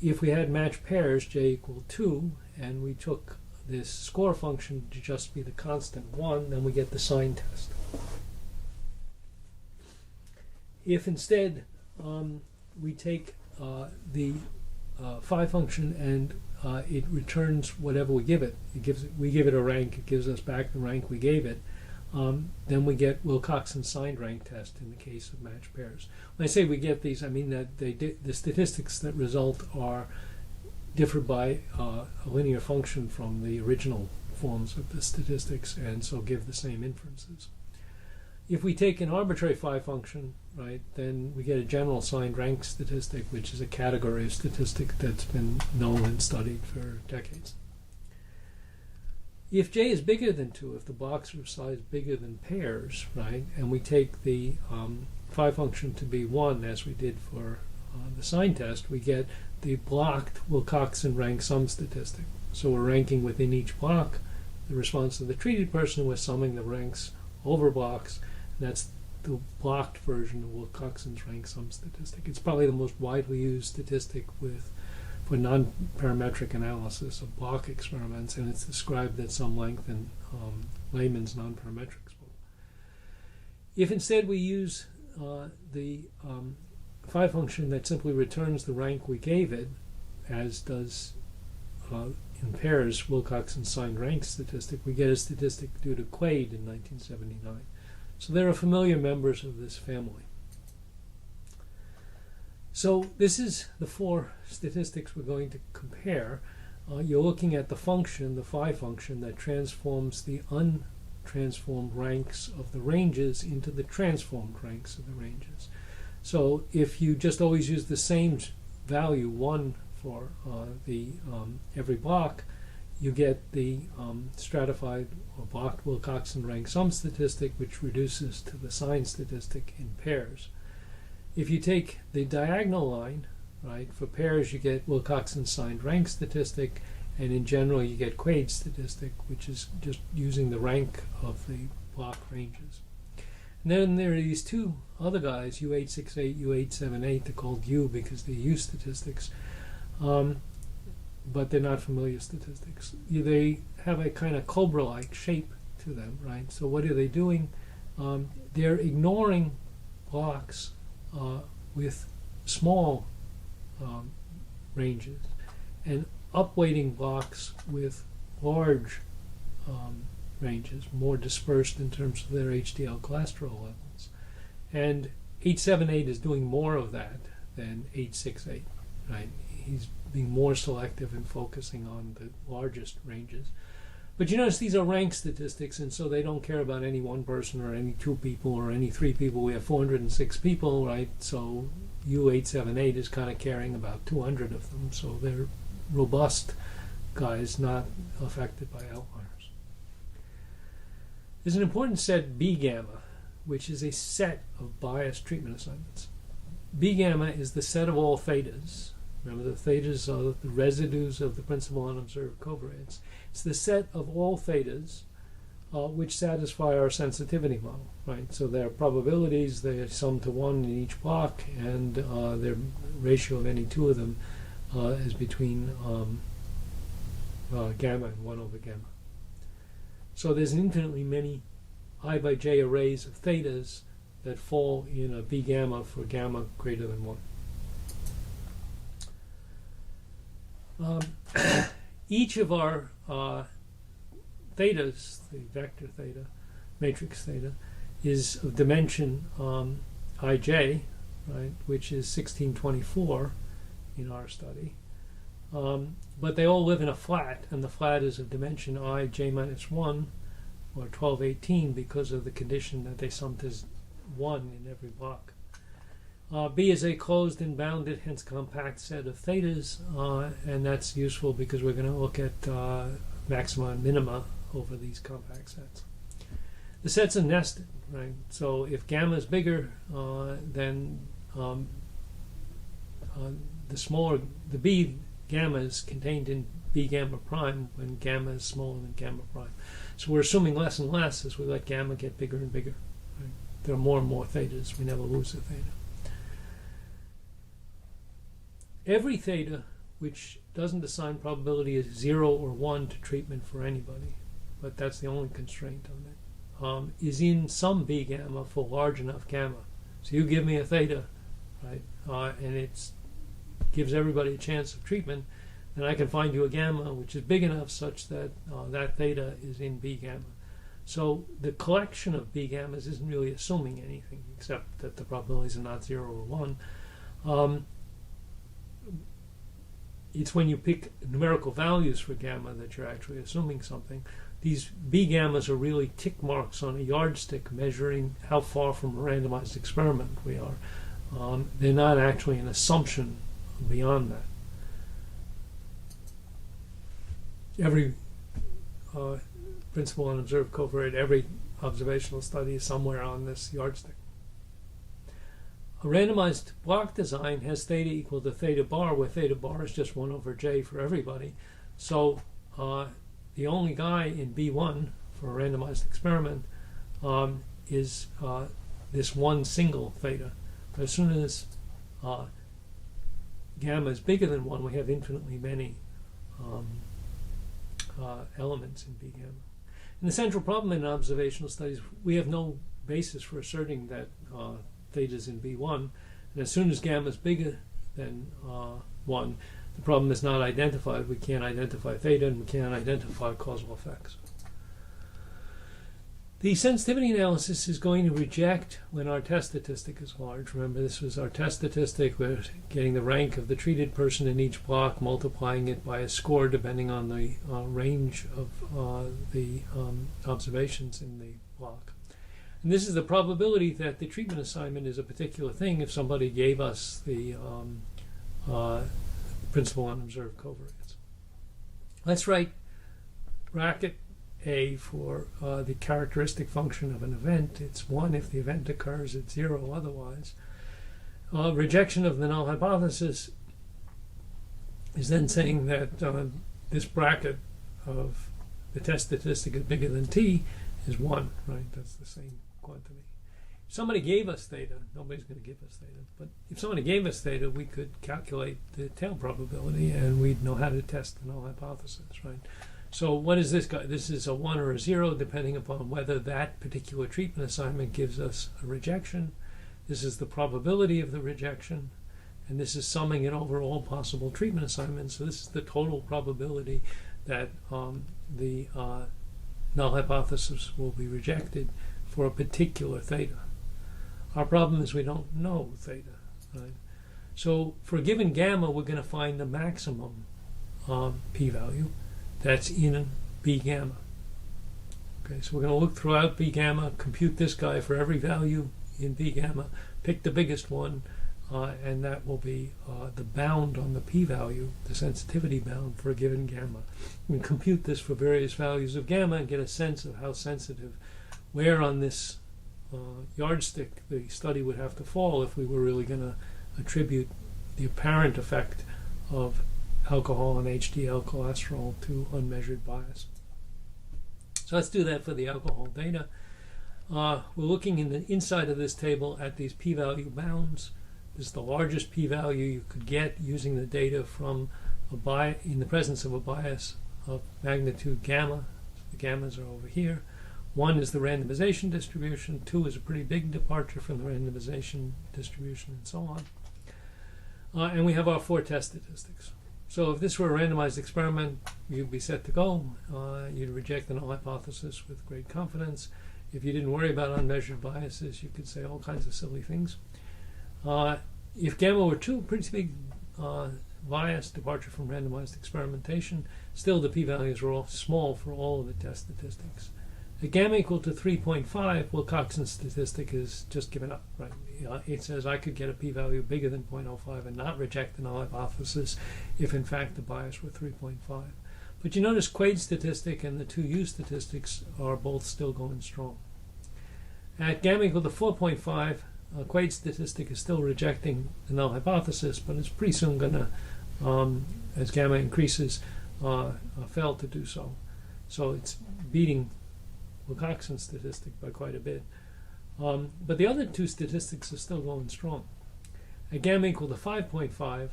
If we had matched pairs, J equal 2, and we took this score function to just be the constant 1, then we get the sign test. If instead we take the phi function and it returns whatever we give it, we give it a rank, it gives us back the rank we gave it, then we get Wilcoxon's signed rank test in the case of matched pairs. When I say we get these, I mean that the statistics that result are differ by a linear function from the original forms of the statistics, and so give the same inferences. If we take an arbitrary phi function, right, then we get a general signed rank statistic, which is a category of statistic that's been known and studied for decades. If J is bigger than 2, if the blocks are of size bigger than pairs, right, and we take the phi function to be 1, as we did for the sign test, we get the blocked Wilcoxon rank sum statistic. So we're ranking within each block the response of the treated person, we're summing the ranks over blocks. That's the blocked version of Wilcoxon's rank sum statistic. It's probably the most widely used statistic for non-parametric analysis of block experiments, and it's described at some length in Layman's non-parametrics book. If instead we use the phi function that simply returns the rank we gave it, as does in pairs Wilcoxon's signed rank statistic, we get a statistic due to Quaid in 1979. So there are familiar members of this family. So this is the 4 statistics we're going to compare. You're looking at the function, the phi function, that transforms the untransformed ranks of the ranges into the transformed ranks of the ranges. So if you just always use the same value, 1 for every block, you get the stratified or blocked Wilcoxon rank sum statistic, which reduces to the sign statistic in pairs. If you take the diagonal line, right, for pairs you get Wilcoxon signed rank statistic, and in general you get Quaid's statistic, which is just using the rank of the block ranges. And then there are these 2 other guys, U868, U878, they're called U because they're U statistics. But they're not familiar statistics. They have a kind of cobra-like shape to them, right? So what are they doing? They're ignoring blocks with small ranges and upweighting blocks with large ranges, more dispersed in terms of their HDL cholesterol levels. And 878 is doing more of that than 868, right? He's being more selective and focusing on the largest ranges. But you notice these are rank statistics, and so they don't care about any one person or any two people or any three people. We have 406 people, right? So U878 is kind of caring about 200 of them. So they're robust guys, not affected by Alzheimer's. There's an important set, B gamma, which is a set of biased treatment assignments. B gamma is the set of all thetas. Remember, the thetas are the residues of the principal unobserved covariates. It's the set of all thetas which satisfy our sensitivity model, right? So their probabilities, they sum to 1 in each block, and their ratio of any two of them is between gamma and 1 over gamma. So there's infinitely many I by j arrays of thetas that fall in a B gamma for gamma greater than 1. Each of our thetas, the vector theta, matrix theta, is of dimension ij, right, which is 1624 in our study. But they all live in a flat, and the flat is of dimension I j minus 1, or 1218, because of the condition that they sum to 1 in every block. B is a closed and bounded, hence compact set of thetas, and that's useful because we're going to look at maxima and minima over these compact sets. The sets are nested, right? So if gamma is bigger, then the B gamma is contained in B gamma prime when gamma is smaller than gamma prime. So we're assuming less and less as we let gamma get bigger and bigger. Right? There are more and more thetas. We never lose a theta. Every theta which doesn't assign probability as 0 or 1 to treatment for anybody, but that's the only constraint on it, is in some B gamma for large enough gamma. So you give me a theta, right, and it gives everybody a chance of treatment, and I can find you a gamma which is big enough such that that theta is in B gamma. So the collection of B gammas isn't really assuming anything except that the probabilities are not 0 or 1. It's when you pick numerical values for gamma that you're actually assuming something. These B gammas are really tick marks on a yardstick measuring how far from a randomized experiment we are. They're not actually an assumption beyond that. Every principal unobserved covariate, every observational study is somewhere on this yardstick. A randomized block design has theta equal to theta bar, where theta bar is just 1 over j for everybody. So the only guy in B1 for a randomized experiment is this one single theta. But as soon as gamma is bigger than 1, we have infinitely many elements in B gamma. And the central problem in observational studies, we have no basis for asserting that theta is in B1, and as soon as gamma is bigger than 1, the problem is not identified. We can't identify theta, and we can't identify causal effects. The sensitivity analysis is going to reject when our test statistic is large. Remember, this was our test statistic. We're getting the rank of the treated person in each block, multiplying it by a score depending on the range of the observations in the block. And this is the probability that the treatment assignment is a particular thing if somebody gave us the principal unobserved covariates. Let's write bracket A for the characteristic function of an event. It's 1 if the event occurs, it's 0 otherwise. Rejection of the null hypothesis is then saying that this bracket of the test statistic is bigger than t is 1, right? That's the same quantity. If somebody gave us theta, nobody's going to give us theta, but if somebody gave us theta, we could calculate the tail probability and we'd know how to test the null hypothesis, right? So what is this guy? This is a 1 or a 0 depending upon whether that particular treatment assignment gives us a rejection. This is the probability of the rejection. And this is summing it over all possible treatment assignments. So this is the total probability that the null hypothesis will be rejected for a particular theta. Our problem is we don't know theta. Right? So for a given gamma, we're going to find the maximum p-value that's in B gamma. Okay, so we're going to look throughout B gamma, compute this guy for every value in B gamma, pick the biggest one, and that will be the bound on the p-value, the sensitivity bound for a given gamma. We can compute this for various values of gamma and get a sense of how sensitive, where on this yardstick the study would have to fall if we were really going to attribute the apparent effect of alcohol and HDL cholesterol to unmeasured bias. So let's do that for the alcohol data. We're looking in the inside of this table at these p-value bounds. This is the largest p-value you could get using the data from in the presence of a bias of magnitude gamma. The gammas are over here. 1 is the randomization distribution. 2 is a pretty big departure from the randomization distribution, and so on. And we have our 4 test statistics. So if this were a randomized experiment, you'd be set to go. You'd reject the null hypothesis with great confidence. If you didn't worry about unmeasured biases, you could say all kinds of silly things. If gamma were 2, pretty big bias, departure from randomized experimentation, still the p-values are all small for all of the test statistics. At gamma equal to 3.5, Wilcoxon's statistic is just given up, right? It says I could get a p-value bigger than 0.05 and not reject the null hypothesis if in fact the bias were 3.5. But you notice Quade's statistic and the 2U statistics are both still going strong. At gamma equal to 4.5, Quade's statistic is still rejecting the null hypothesis, but it's pretty soon going to, as gamma increases, fail to do so. So it's beating Wilcoxon's statistic by quite a bit. But the other 2 statistics are still going strong. At gamma equal to 5.5,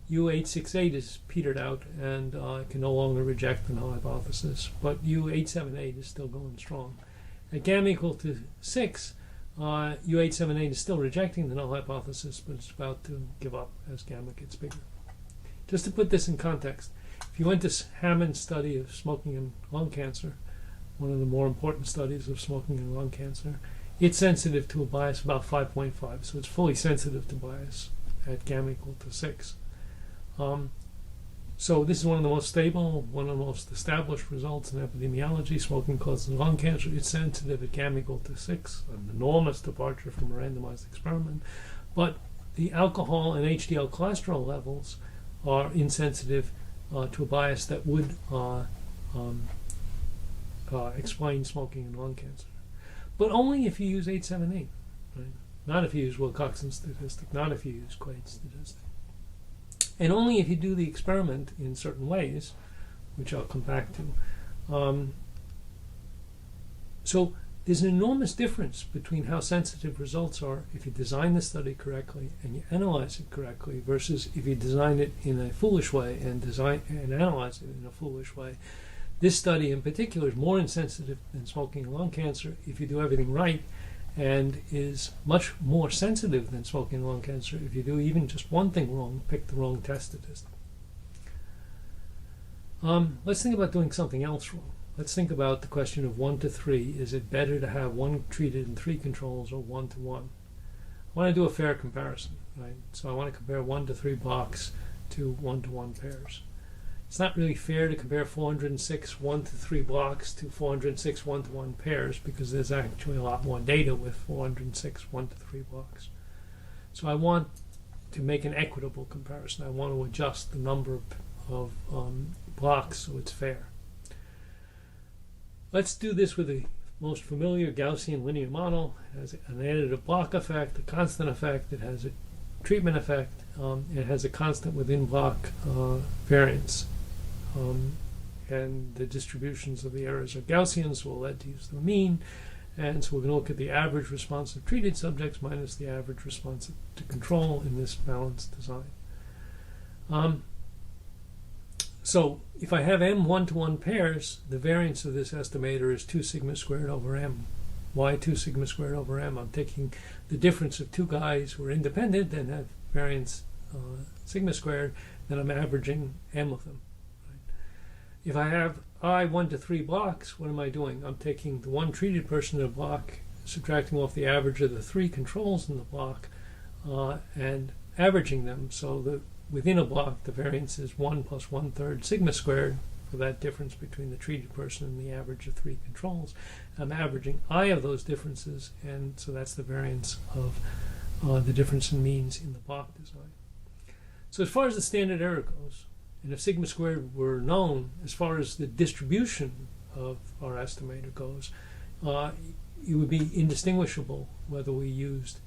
U868 is petered out and can no longer reject the null hypothesis, but U878 is still going strong. At gamma equal to 6, U878 is still rejecting the null hypothesis, but it's about to give up as gamma gets bigger. Just to put this in context, if you went to Hammond's study of smoking and lung cancer, one of the more important studies of smoking and lung cancer, it's sensitive to a bias about 5.5, so it's fully sensitive to bias at gamma equal to 6. So this is one of the most stable, one of the most established results in epidemiology. Smoking causes lung cancer. It's sensitive at gamma equal to 6, an enormous departure from a randomized experiment. But the alcohol and HDL cholesterol levels are insensitive to a bias that would explain smoking and lung cancer. But only if you use 878, right? Not if you use Wilcoxon's statistic, not if you use Quade's statistic. And only if you do the experiment in certain ways, which I'll come back to. So there's an enormous difference between how sensitive results are if you design the study correctly and you analyze it correctly versus if you design it in a foolish way and analyze it in a foolish way. This study in particular is more insensitive than smoking and lung cancer if you do everything right, and is much more sensitive than smoking and lung cancer if you do even just one thing wrong, pick the wrong test statistic. Let's think about doing something else wrong. Let's think about the question of 1 to 3. Is it better to have 1 treated and 3 controls, or 1 to 1? I want to do a fair comparison, right? So I want to compare 1 to 3 blocks to 1 to 1 pairs. It's not really fair to compare 406 1 to 3 blocks to 406 1 to 1 pairs, because there's actually a lot more data with 406 1 to 3 blocks. So I want to make an equitable comparison. I want to adjust the number of blocks so it's fair. Let's do this with the most familiar Gaussian linear model. It has an additive block effect, a constant effect. It has a treatment effect. It has a constant within block variance. And the distributions of the errors are Gaussian, so we'll let to use the mean. And so we're going to look at the average response of treated subjects minus the average response to control in this balanced design. So if I have m 1-to-1 pairs, the variance of this estimator is 2 sigma squared over m. Why 2 sigma squared over m? I'm taking the difference of two guys who are independent and have variance sigma squared, then I'm averaging m of them. Right? If I have I 1 to 3 blocks, what am I doing? I'm taking the one treated person in a block, subtracting off the average of the 3 controls in the block, and averaging them, so that within a block the variance is 1 plus 1/3 sigma squared for that difference between the treated person and the average of 3 controls. I'm averaging I of those differences, and so that's the variance of the difference in means in the block design. So as far as the standard error goes, and if sigma squared were known, as far as the distribution of our estimator goes, it would be indistinguishable whether we used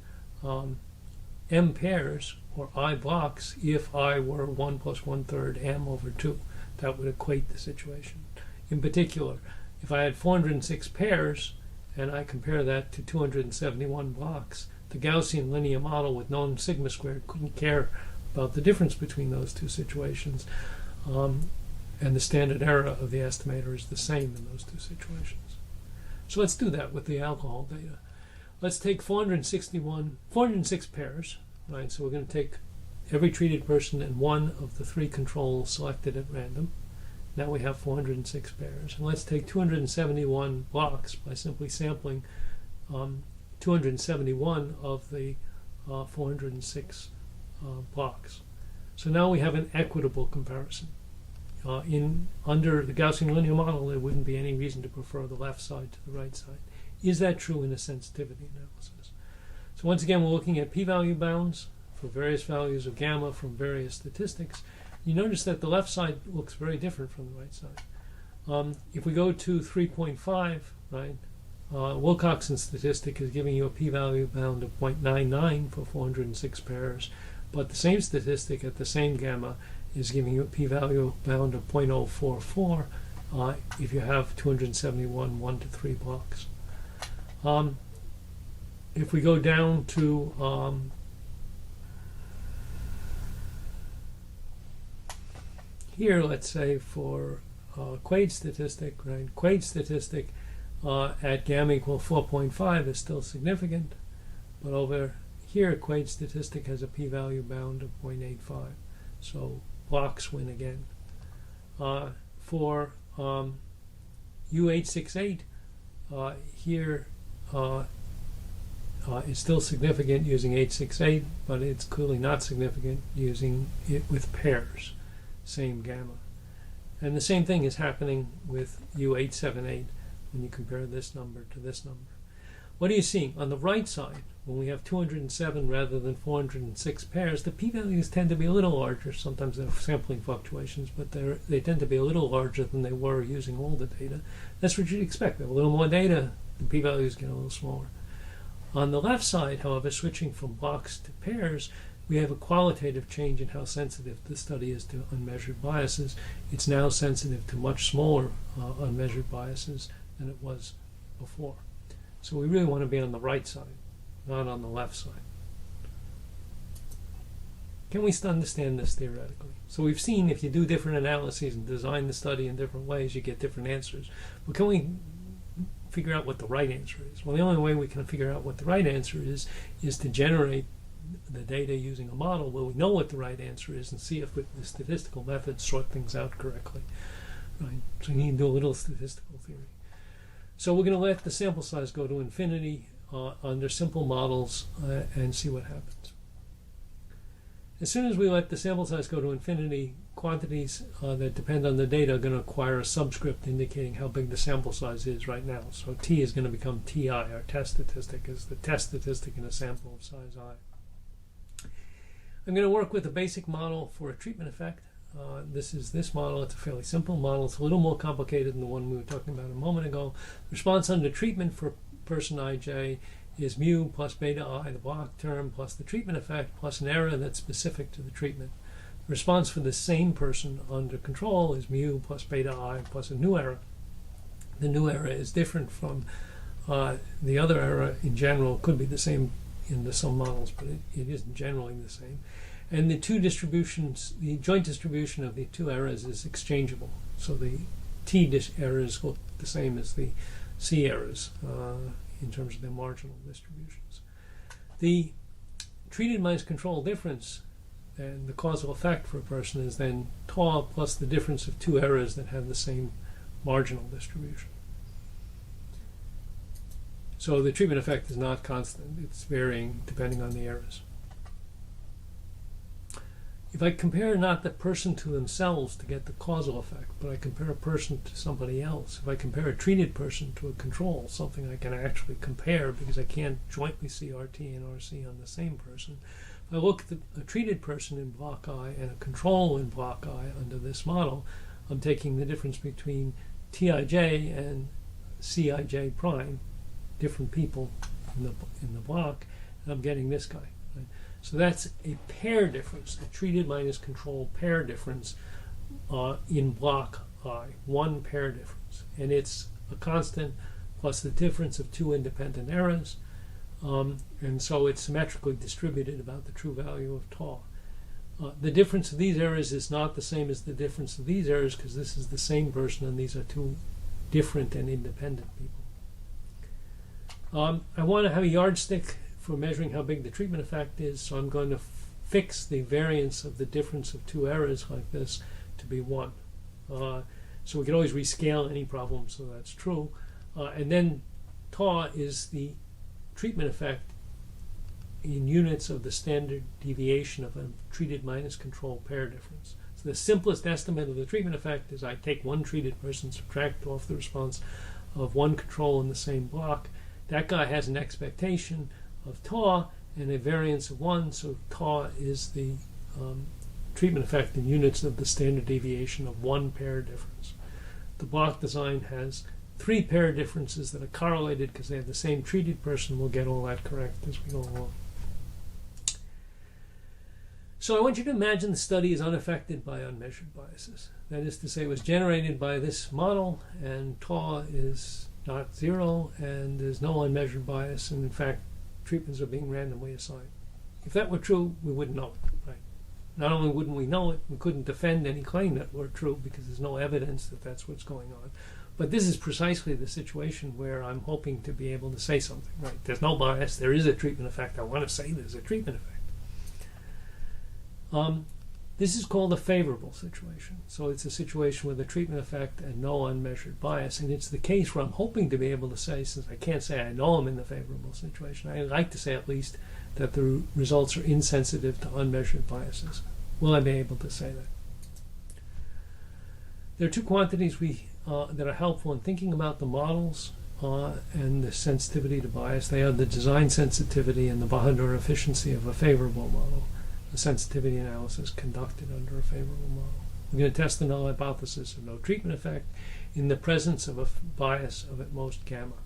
m pairs or I blocks if I were 1 plus 1/3 m over 2. That would equate the situation. In particular, if I had 406 pairs and I compare that to 271 blocks, the Gaussian linear model with known sigma squared couldn't care about the difference between those two situations, and the standard error of the estimator is the same in those two situations. So let's do that with the alcohol data. Let's take 406 pairs, right? So we're going to take every treated person and one of the 3 controls selected at random. Now we have 406 pairs. And let's take 271 blocks by simply sampling 271 of the 406 blocks. So now we have an equitable comparison. Under the Gaussian linear model, there wouldn't be any reason to prefer the left side to the right side. Is that true in a sensitivity analysis? So once again, we're looking at p-value bounds for various values of gamma from various statistics. You notice that the left side looks very different from the right side. If we go to 3.5, right, Wilcoxon's statistic is giving you a p-value bound of 0.99 for 406 pairs, but the same statistic at the same gamma is giving you a p-value bound of 0.044 if you have 271 1 to 3 blocks. If we go down to here, let's say for Quade's statistic, right? Quade's statistic at gamma equal 4.5 is still significant, but over here, Quade's statistic has a p-value bound of 0.85. So blocks win again. For U868, here it's still significant using 868, but it's clearly not significant using it with pairs, same gamma. And the same thing is happening with U878 when you compare this number to this number. What are you seeing? On the right side, when we have 207 rather than 406 pairs, the p-values tend to be a little larger. Sometimes there are sampling fluctuations, but they tend to be a little larger than they were using all the data. That's what you'd expect. With a little more data, the p-values get a little smaller. On the left side, however, switching from blocks to pairs, we have a qualitative change in how sensitive the study is to unmeasured biases. It's now sensitive to much smaller unmeasured biases than it was before. So we really want to be on the right side, not on the left side. Can we understand this theoretically? So we've seen if you do different analyses and design the study in different ways, you get different answers. But can we figure out what the right answer is? Well, the only way we can figure out what the right answer is to generate the data using a model where we know what the right answer is and see if with the statistical methods sort things out correctly. Right? So you need to do a little statistical theory. So we're going to let the sample size go to infinity under simple models and see what happens. As soon as we let the sample size go to infinity, quantities that depend on the data are going to acquire a subscript indicating how big the sample size is right now. So t is going to become ti, our test statistic is the test statistic in a sample of size I. I'm going to work with a basic model for a treatment effect. This is this model. It's a fairly simple model. It's a little more complicated than the one we were talking about a moment ago. Response under treatment for person ij is mu plus beta I, the block term, plus the treatment effect, plus an error that's specific to the treatment. The response for the same person under control is mu plus beta I plus a new error. The new error is different from the other error in general. Could be the same in some models, but it isn't generally the same. And the two distributions, the joint distribution of the two errors is exchangeable. So the t errors look the same as the c errors in terms of their marginal distributions. The treated minus control difference And the causal effect for a person is then tau plus the difference of two errors that have the same marginal distribution. So the treatment effect is not constant. It's varying depending on the errors. If I compare not the person to themselves to get the causal effect, but I compare a person to somebody else, if I compare a treated person to a control, something I can actually compare because I can't jointly see RT and RC on the same person, if I look at a treated person in block I and a control in block I under this model, I'm taking the difference between Tij and Cij prime, different people in the block, and I'm getting this guy. Right? So that's a pair difference, a treated minus control pair difference in block I, one pair difference. And it's a constant plus the difference of two independent errors. And so it's symmetrically distributed about the true value of tau. The difference of these errors is not the same as the difference of these errors because this is the same person and these are two different and independent people. I want to have a yardstick for measuring how big the treatment effect is, so I'm going to fix the variance of the difference of two errors like this to be 1. So we can always rescale any problem, so that's true. And then tau is the treatment effect in units of the standard deviation of a treated minus control pair difference. So the simplest estimate of the treatment effect is I take one treated person, subtract off the response of one control in the same block. That guy has an expectation of tau and a variance of 1, so tau is the treatment effect in units of the standard deviation of one pair difference. The block design has 3 pair differences that are correlated because they have the same treated person. We'll get all that correct as we go along. So I want you to imagine the study is unaffected by unmeasured biases. That is to say, it was generated by this model, and tau is not 0, and there's no unmeasured bias, and in fact, treatments are being randomly assigned. If that were true, we wouldn't know it, right? Not only wouldn't we know it, we couldn't defend any claim that were true because there's no evidence that that's what's going on. But this is precisely the situation where I'm hoping to be able to say something, right? There's no bias, there is a treatment effect. I want to say there's a treatment effect. This is called a favorable situation. So it's a situation with a treatment effect and no unmeasured bias. And it's the case where I'm hoping to be able to say, since I can't say I know I'm in the favorable situation, I like to say at least that the results are insensitive to unmeasured biases. Will I be able to say that? There are 2 quantities that are helpful in thinking about the models and the sensitivity to bias. They are the design sensitivity and the Bahadur efficiency of a favorable model. The sensitivity analysis conducted under a favorable model. We're going to test the null hypothesis of no treatment effect in the presence of a bias of at most gamma.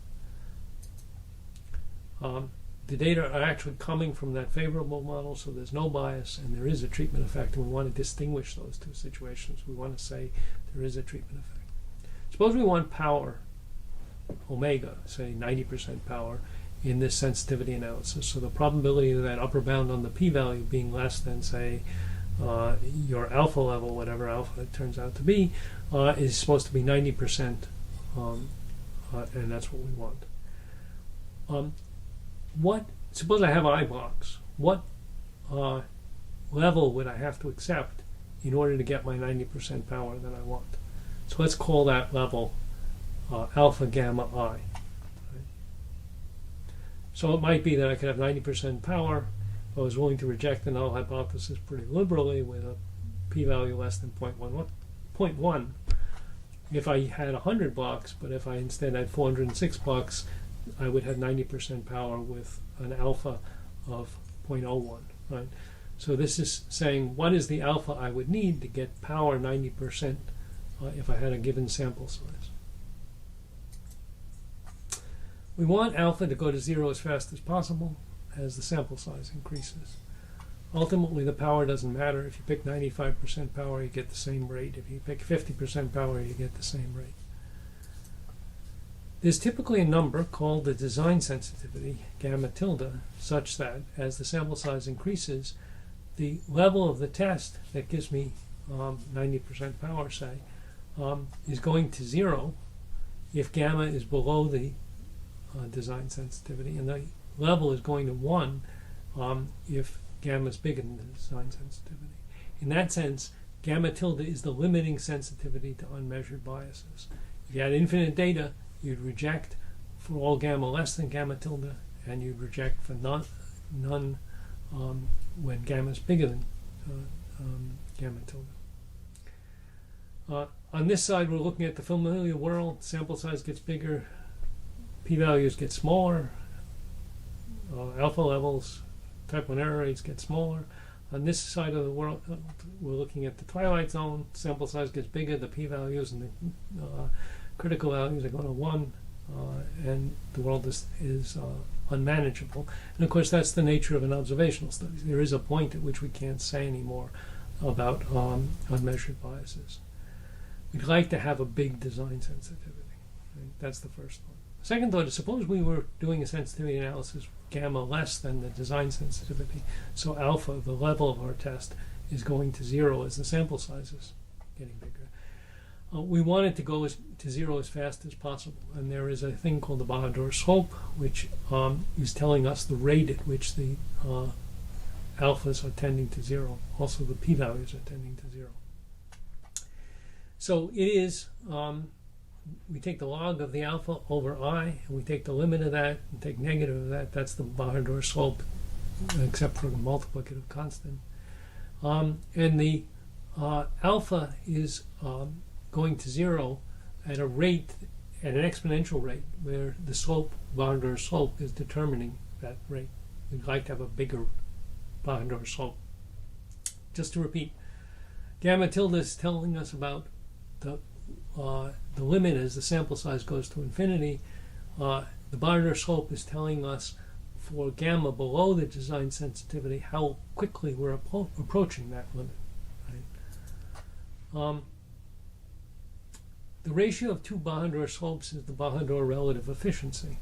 The data are actually coming from that favorable model, so there's no bias and there is a treatment effect, and we want to distinguish those 2 situations. We want to say there is a treatment effect. Suppose we want power, omega, say 90% power, in this sensitivity analysis. So the probability of that upper bound on the p-value being less than, say, your alpha level, whatever alpha it turns out to be, is supposed to be 90%, and that's what we want. Suppose I have I blocks. What level would I have to accept in order to get my 90% power that I want? So let's call that level alpha gamma I. So it might be that I could have 90% power. I was willing to reject the null hypothesis pretty liberally with a p-value less than 0.1. If I had 100 blocks, but if I instead had 406 blocks, I would have 90% power with an alpha of 0.01. Right? So this is saying what is the alpha I would need to get power 90% if I had a given sample size. We want alpha to go to 0 as fast as possible as the sample size increases. Ultimately, the power doesn't matter. If you pick 95% power, you get the same rate. If you pick 50% power, you get the same rate. There's typically a number called the design sensitivity, gamma tilde, such that as the sample size increases, the level of the test that gives me 90% power, say, is going to 0 if gamma is below the design sensitivity, and the level is going to 1 if gamma is bigger than the design sensitivity. In that sense, gamma tilde is the limiting sensitivity to unmeasured biases. If you had infinite data, you'd reject for all gamma less than gamma tilde, and you'd reject for none when gamma is bigger than gamma tilde. On this side, we're looking at the familiar world. Sample size gets bigger, p-values get smaller, alpha levels, type 1 error rates get smaller. On this side of the world, we're looking at the twilight zone. Sample size gets bigger, the p-values and the critical values are going to 1, and the world is unmanageable. And of course, that's the nature of an observational study. There is a point at which we can't say anymore about unmeasured biases. We'd like to have a big design sensitivity. Right? That's the first one. Second thought is, suppose we were doing a sensitivity analysis gamma less than the design sensitivity, so alpha, the level of our test, is going to 0 as the sample size is getting bigger. We want it to go to 0 as fast as possible, and there is a thing called the Bahadur slope, which is telling us the rate at which the alphas are tending to 0. Also, the p-values are tending to 0. So it is, we take the log of the alpha over I, and we take the limit of that and take negative of that. That's the Bahadur slope, except for the multiplicative constant. And the alpha is going to 0 at a rate, at an exponential rate, where the slope, Bahadur slope, is determining that rate. We'd like to have a bigger Bahadur slope. Just to repeat, gamma tilde is telling us about the limit as the sample size goes to infinity. The Bahadur slope is telling us for gamma below the design sensitivity how quickly we're approaching that limit. Right? The ratio of two Bahadur slopes is the Bahadur relative efficiency.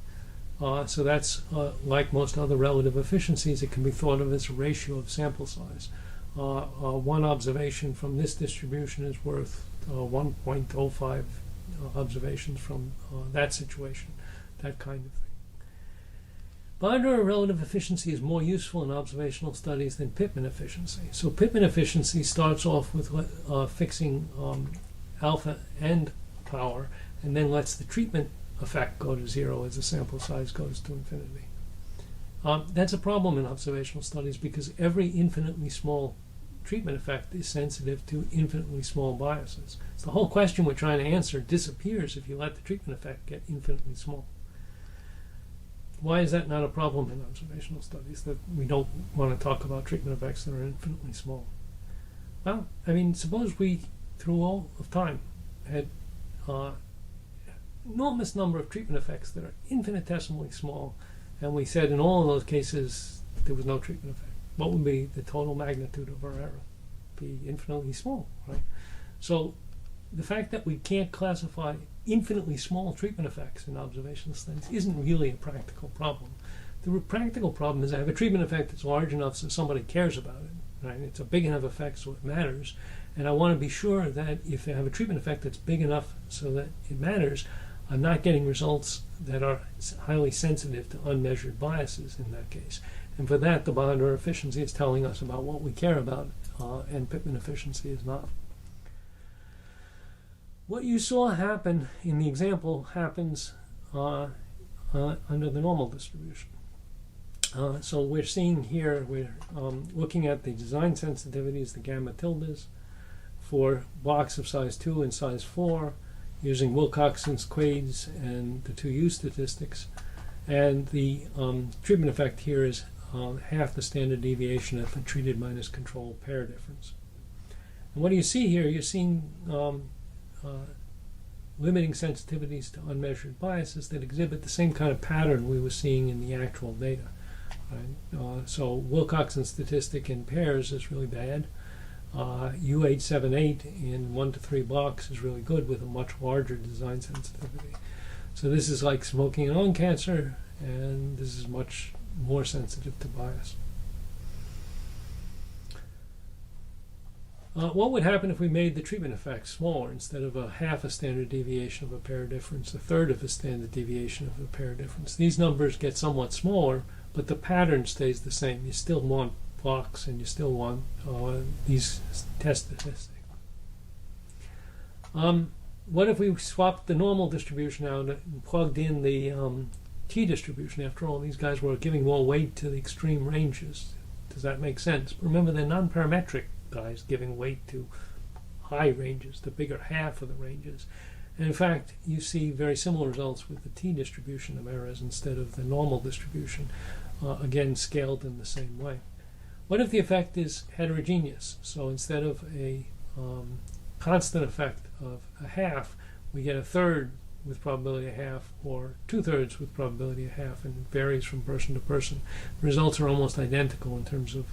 So that's like most other relative efficiencies, it can be thought of as a ratio of sample size. One observation from this distribution is worth 1.05 observations from that situation, that kind of thing. Bahadur relative efficiency is more useful in observational studies than Pittman efficiency. So Pittman efficiency starts off with fixing alpha and power, and then lets the treatment effect go to 0 as the sample size goes to infinity. That's a problem in observational studies because every infinitely small treatment effect is sensitive to infinitely small biases. So the whole question we're trying to answer disappears if you let the treatment effect get infinitely small. Why is that not a problem in observational studies, that we don't want to talk about treatment effects that are infinitely small? Well, I mean, suppose we, through all of time, had enormous number of treatment effects that are infinitesimally small, and we said in all of those cases there was no treatment effect. What would be the total magnitude of our error? Be infinitely small, right? So the fact that we can't classify infinitely small treatment effects in observational studies isn't really a practical problem. The practical problem is I have a treatment effect that's large enough so somebody cares about it, right? It's a big enough effect so it matters, and I want to be sure that if I have a treatment effect that's big enough so that it matters, I'm not getting results that are highly sensitive to unmeasured biases in that case. And for that, the Bahadur efficiency is telling us about what we care about, and Pittman efficiency is not. What you saw happen in the example happens under the normal distribution. So we're seeing here, we're looking at the design sensitivities, the gamma tildes, for blocks of size 2 and size 4, using Wilcoxon's Quades and the 2U statistics. And the treatment effect here is half the standard deviation of the treated minus control pair difference. And what do you see here? You're seeing limiting sensitivities to unmeasured biases that exhibit the same kind of pattern we were seeing in the actual data. Right? So Wilcoxon's statistic in pairs is really bad. U878 in 1 to 3 blocks is really good with a much larger design sensitivity. So this is like smoking and lung cancer, and this is much more sensitive to bias. What would happen if we made the treatment effect smaller? Instead of a half a standard deviation of a pair difference, a third of a standard deviation of a pair difference. These numbers get somewhat smaller, but the pattern stays the same. You still want blocks, and you still want these test statistics. What if we swapped the normal distribution out and plugged in the t-distribution? After all, these guys were giving more weight to the extreme ranges. Does that make sense? Remember, they're non-parametric guys giving weight to high ranges, the bigger half of the ranges. And in fact, you see very similar results with the t-distribution of errors instead of the normal distribution, again scaled in the same way. What if the effect is heterogeneous? So instead of a constant effect of a half, we get a third with probability of half, or 2/3 with probability of half, and it varies from person to person. The results are almost identical in terms of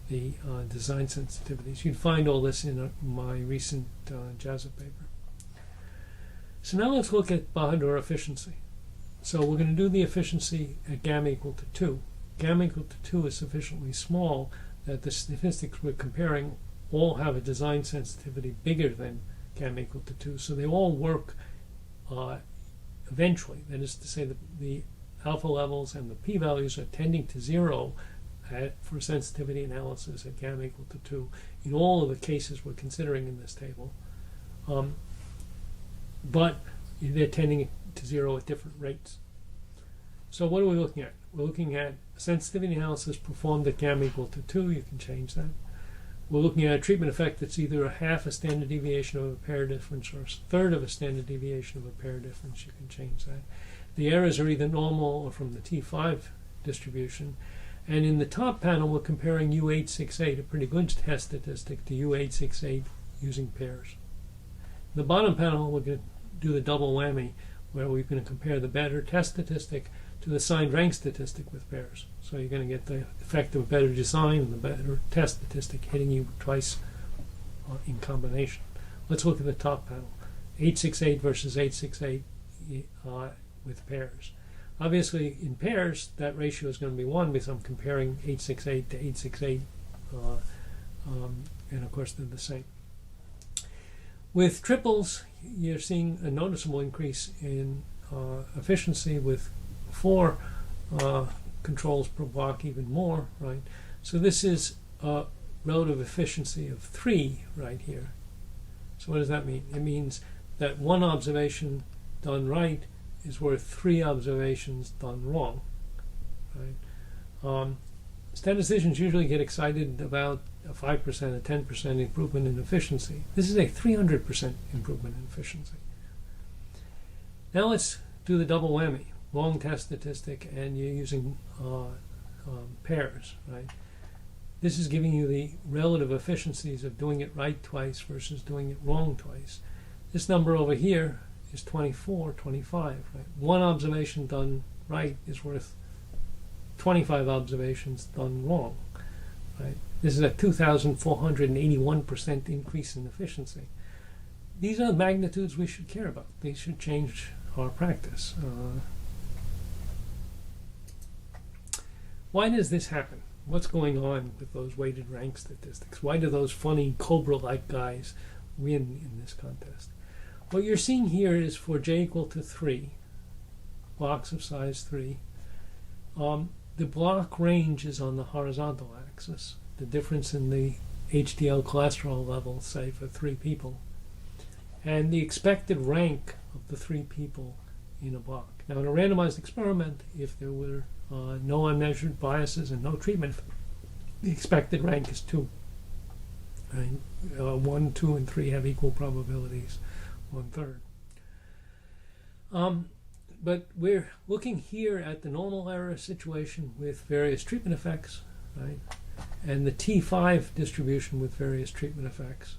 the design sensitivities. You'd find all this in my recent JASA paper. So now let's look at Bahadur efficiency. So we're going to do the efficiency at gamma equal to 2. Gamma equal to 2 is sufficiently small that the statistics we're comparing all have a design sensitivity bigger than gamma equal to 2. So they all work eventually. That is to say, that the alpha levels and the p-values are tending to 0 for sensitivity analysis at gamma equal to 2 in all of the cases we're considering in this table. But they're tending to 0 at different rates. So what are we looking at? We're looking at a sensitivity analysis performed at gamma equal to 2. You can change that. We're looking at a treatment effect that's either a half a standard deviation of a pair difference or a third of a standard deviation of a pair difference. You can change that. The errors are either normal or from the T5 distribution. And in the top panel, we're comparing U868, a pretty good test statistic, to U868 using pairs. In the bottom panel, we're going to do the double whammy, where we're going to compare the better test statistic to the signed rank statistic with pairs. So you're going to get the effect of a better design and the better test statistic hitting you twice in combination. Let's look at the top panel. 868 versus 868 with pairs. Obviously, in pairs, that ratio is going to be 1 because I'm comparing 868 to 868, and of course they're the same. With triples, you're seeing a noticeable increase in efficiency with 4 controls per block, even more, right? So this is a relative efficiency of 3 right here. So what does that mean? It means that 1 observation done right is worth 3 observations done wrong, right? Statisticians usually get excited about a 5%, a 10% improvement in efficiency. This is a 300% improvement in efficiency. Now let's do the double whammy. Long test statistic, and you're using pairs, right? This is giving you the relative efficiencies of doing it right twice versus doing it wrong twice. This number over here is 24, 25, right? 1 observation done right is worth 25 observations done wrong, right? This is a 2,481% increase in efficiency. These are the magnitudes we should care about. These should change our practice. Why does this happen? What's going on with those weighted rank statistics? Why do those funny Cobra-like guys win in this contest? What you're seeing here is for j equal to 3, blocks of size 3, the block range is on the horizontal axis, the difference in the HDL cholesterol level, say, for 3 people, and the expected rank of the 3 people in a block. Now, in a randomized experiment, if there were no unmeasured biases and no treatment, the expected rank is 2. Right? 1, 2, and 3 have equal probabilities, 1/3. But we're looking here at the normal error situation with various treatment effects, right? And the T5 distribution with various treatment effects.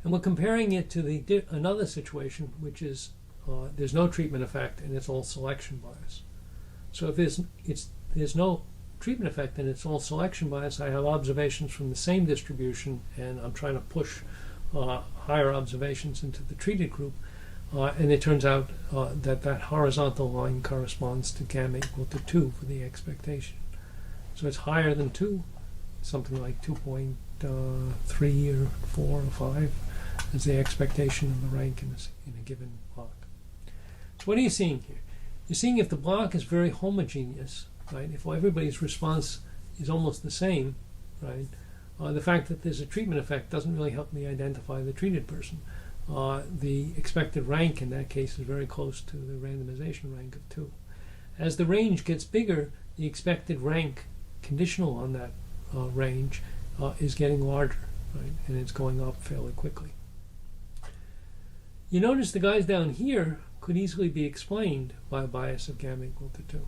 And we're comparing it to the another situation, which is there's no treatment effect and it's all selection bias. So if there's no treatment effect and it's all selection bias, I have observations from the same distribution, and I'm trying to push higher observations into the treated group, and it turns out that horizontal line corresponds to gamma equal to 2 for the expectation. So it's higher than 2, something like 2.3 or 4 or 5 is the expectation of the rank in a given block. So what are you seeing here? You're seeing if the block is very homogeneous, right? If everybody's response is almost the same, right? The fact that there's a treatment effect doesn't really help me identify the treated person. The expected rank in that case is very close to the randomization rank of 2. As the range gets bigger, the expected rank, conditional on that range, is getting larger, right? And it's going up fairly quickly. You notice the guys down here could easily be explained by a bias of gamma equal to 2.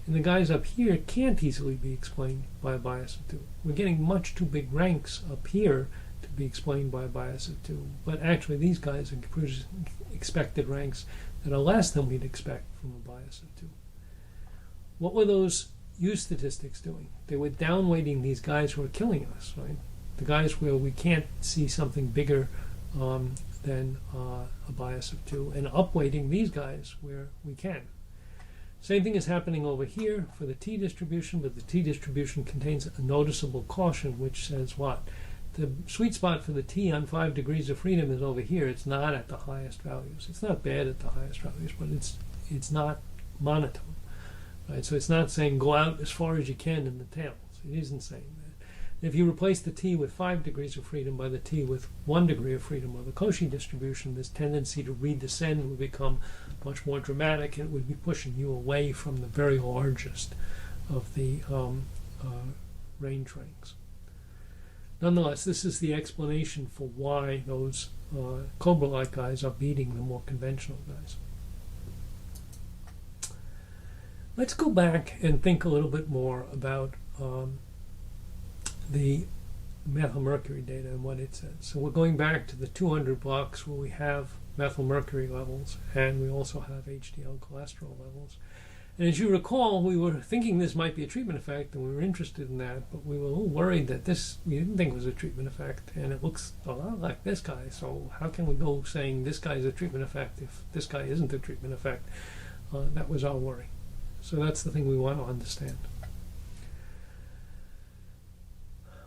And the guys up here can't easily be explained by a bias of 2. We're getting much too big ranks up here to be explained by a bias of 2. But actually these guys are producing expected ranks that are less than we'd expect from a bias of 2. What were those U statistics doing? They were downweighting these guys who are killing us, right? The guys where we can't see something bigger than a bias of 2, and upweighting these guys where we can. Same thing is happening over here for the t distribution, but the t distribution contains a noticeable caution which says what? The sweet spot for the t on 5 degrees of freedom is over here. It's not at the highest values. It's not bad at the highest values, but it's not monotone. Right? So it's not saying go out as far as you can in the tails. It isn't saying that. If you replace the t with 5 degrees of freedom by the t with 1 degree of freedom, or the Cauchy distribution, this tendency to redescend would become much more dramatic, and it would be pushing you away from the very largest of the range ranks. Nonetheless, this is the explanation for why those Cobra-like guys are beating the more conventional guys. Let's go back and think a little bit more about the methylmercury data and what it says. So we're going back to the 200 blocks where we have methylmercury levels and we also have HDL cholesterol levels. And as you recall, we were thinking this might be a treatment effect and we were interested in that, but we were a little worried that we didn't think it was a treatment effect, and it looks a lot like this guy. So how can we go saying this guy is a treatment effect if this guy isn't a treatment effect? That was our worry. So that's the thing we want to understand.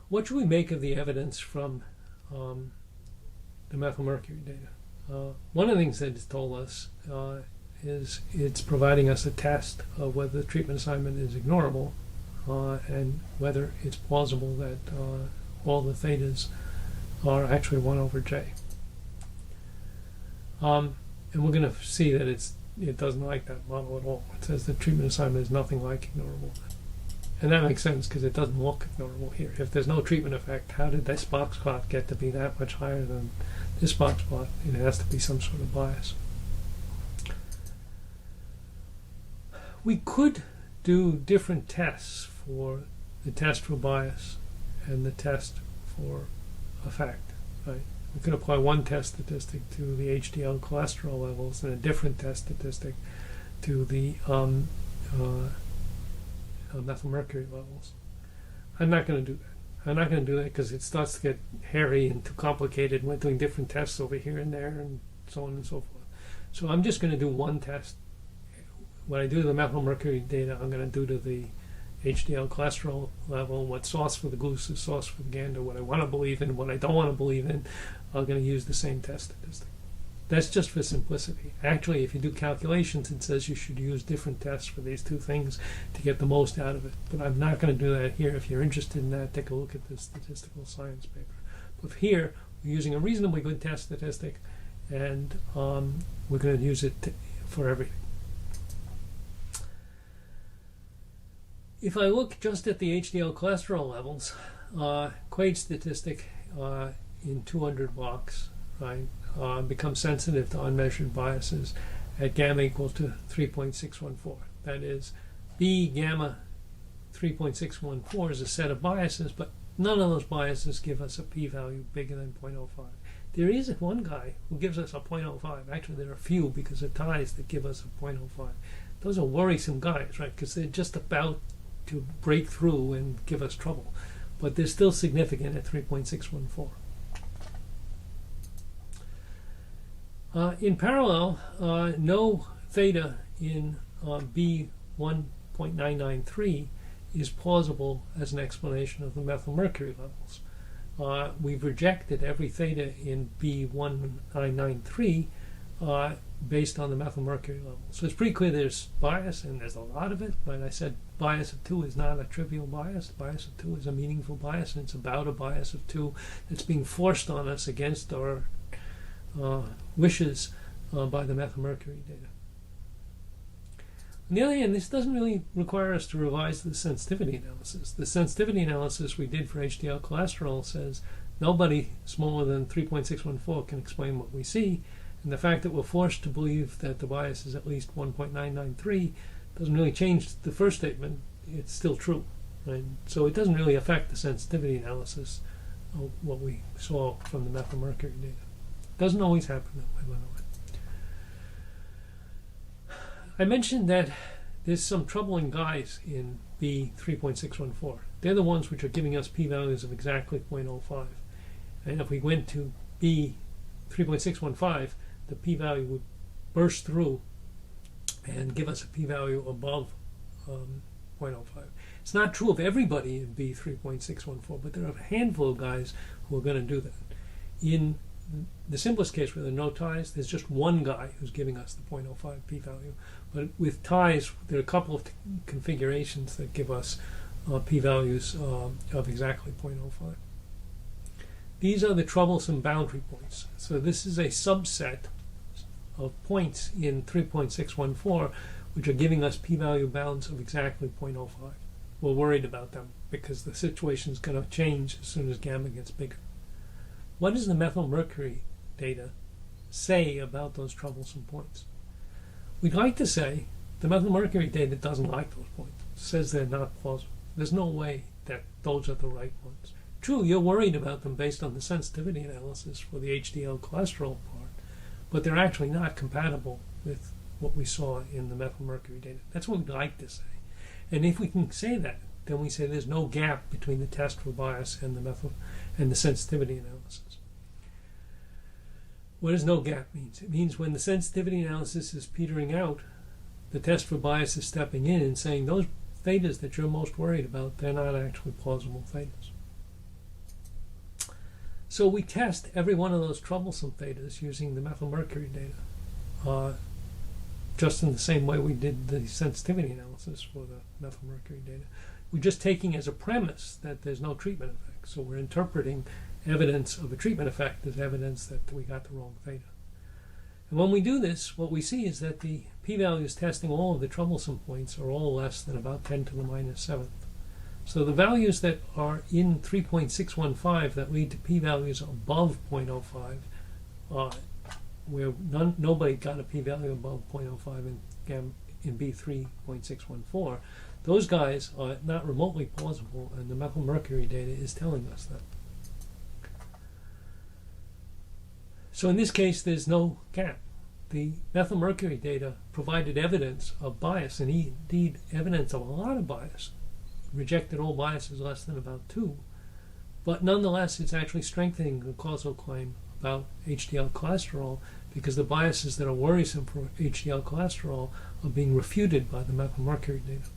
What should we make of the evidence from the methylmercury data? One of the things that it's told us is it's providing us a test of whether the treatment assignment is ignorable and whether it's plausible that all the thetas are actually 1 over j. And we're going to see that it doesn't like that model at all. It says the treatment assignment is nothing like ignorable. And that makes sense because it doesn't look ignorable here. If there's no treatment effect, how did this box plot get to be that much higher than this box plot? It has to be some sort of bias. We could do different tests for the test for bias and the test for effect, right? We could apply one test statistic to the HDL cholesterol levels and a different test statistic to the methylmercury levels. I'm not going to do that. I'm not going to do that because it starts to get hairy and too complicated. We're doing different tests over here and there and so on and so forth. So I'm just going to do one test. What I do to the methylmercury data, I'm going to do to the HDL cholesterol level. What's sauce for the goose is sauce for the gander. What I want to believe in, what I don't want to believe in, I'm going to use the same test statistic. That's just for simplicity. Actually, if you do calculations, it says you should use different tests for these two things to get the most out of it. But I'm not going to do that here. If you're interested in that, take a look at the statistical science paper. But here, we're using a reasonably good test statistic, and we're going to use it for everything. If I look just at the HDL cholesterol levels, Quaid statistic in 200 blocks, right, becomes sensitive to unmeasured biases at gamma equal to 3.614. That is, B gamma 3.614 is a set of biases, but none of those biases give us a p-value bigger than 0.05. There is one guy who gives us a 0.05. Actually, there are a few because of ties that give us a 0.05. Those are worrisome guys, right, because they're just about to break through and give us trouble. But they're still significant at 3.614. In parallel, no theta in B1.993 is plausible as an explanation of the methylmercury levels. We've rejected every theta in B1993 based on the methylmercury level. So it's pretty clear there's bias, and there's a lot of it. Right? I said bias of 2 is not a trivial bias. Bias of 2 is a meaningful bias, and it's about a bias of 2 that's being forced on us against our wishes by the methylmercury data. On the other hand, this doesn't really require us to revise the sensitivity analysis. The sensitivity analysis we did for HDL cholesterol says nobody smaller than 3.614 can explain what we see, and the fact that we're forced to believe that the bias is at least 1.993 doesn't really change the first statement. It's still true. Right? So it doesn't really affect the sensitivity analysis of what we saw from the methylmercury data. It doesn't always happen that way, by the way. I mentioned that there's some troubling guys in B3.614. They're the ones which are giving us p-values of exactly 0.05. And if we went to B3.615, the p-value would burst through and give us a p-value above 0.05. It's not true of everybody in B3.614, but there are a handful of guys who are going to do that. In the simplest case where there are no ties, there's just one guy who's giving us the 0.05 p-value. But with ties, there are a couple of configurations that give us p-values of exactly 0.05. These are the troublesome boundary points. So this is a subset of points in 3.614 which are giving us p-value bounds of exactly 0.05. We're worried about them because the situation is going to change as soon as gamma gets bigger. What does the methylmercury data say about those troublesome points? We'd like to say the methylmercury data doesn't like those points. It says they're not plausible. There's no way that those are the right ones. True, you're worried about them based on the sensitivity analysis for the HDL cholesterol part, but they're actually not compatible with what we saw in the methylmercury data. That's what we'd like to say. And if we can say that, then we say there's no gap between the test for bias and the sensitivity analysis. What does no gap mean? It means when the sensitivity analysis is petering out, the test for bias is stepping in and saying those thetas that you're most worried about, they're not actually plausible thetas. So we test every one of those troublesome thetas using the methylmercury data, just in the same way we did the sensitivity analysis for the methylmercury data. We're just taking as a premise that there's no treatment effect. So we're interpreting evidence of a treatment effect as evidence that we got the wrong theta. And when we do this, what we see is that the p-values testing all of the troublesome points are all less than about 10 to the minus 7th. So the values that are in 3.615 that lead to p-values above 0.05, where nobody got a p-value above 0.05 in B3.614, those guys are not remotely plausible, and the methylmercury data is telling us that. So in this case, there's no gap. The methylmercury data provided evidence of bias, and indeed evidence of a lot of bias. Rejected all biases less than about 2. But nonetheless, it's actually strengthening the causal claim about HDL cholesterol because the biases that are worrisome for HDL cholesterol are being refuted by the methylmercury data.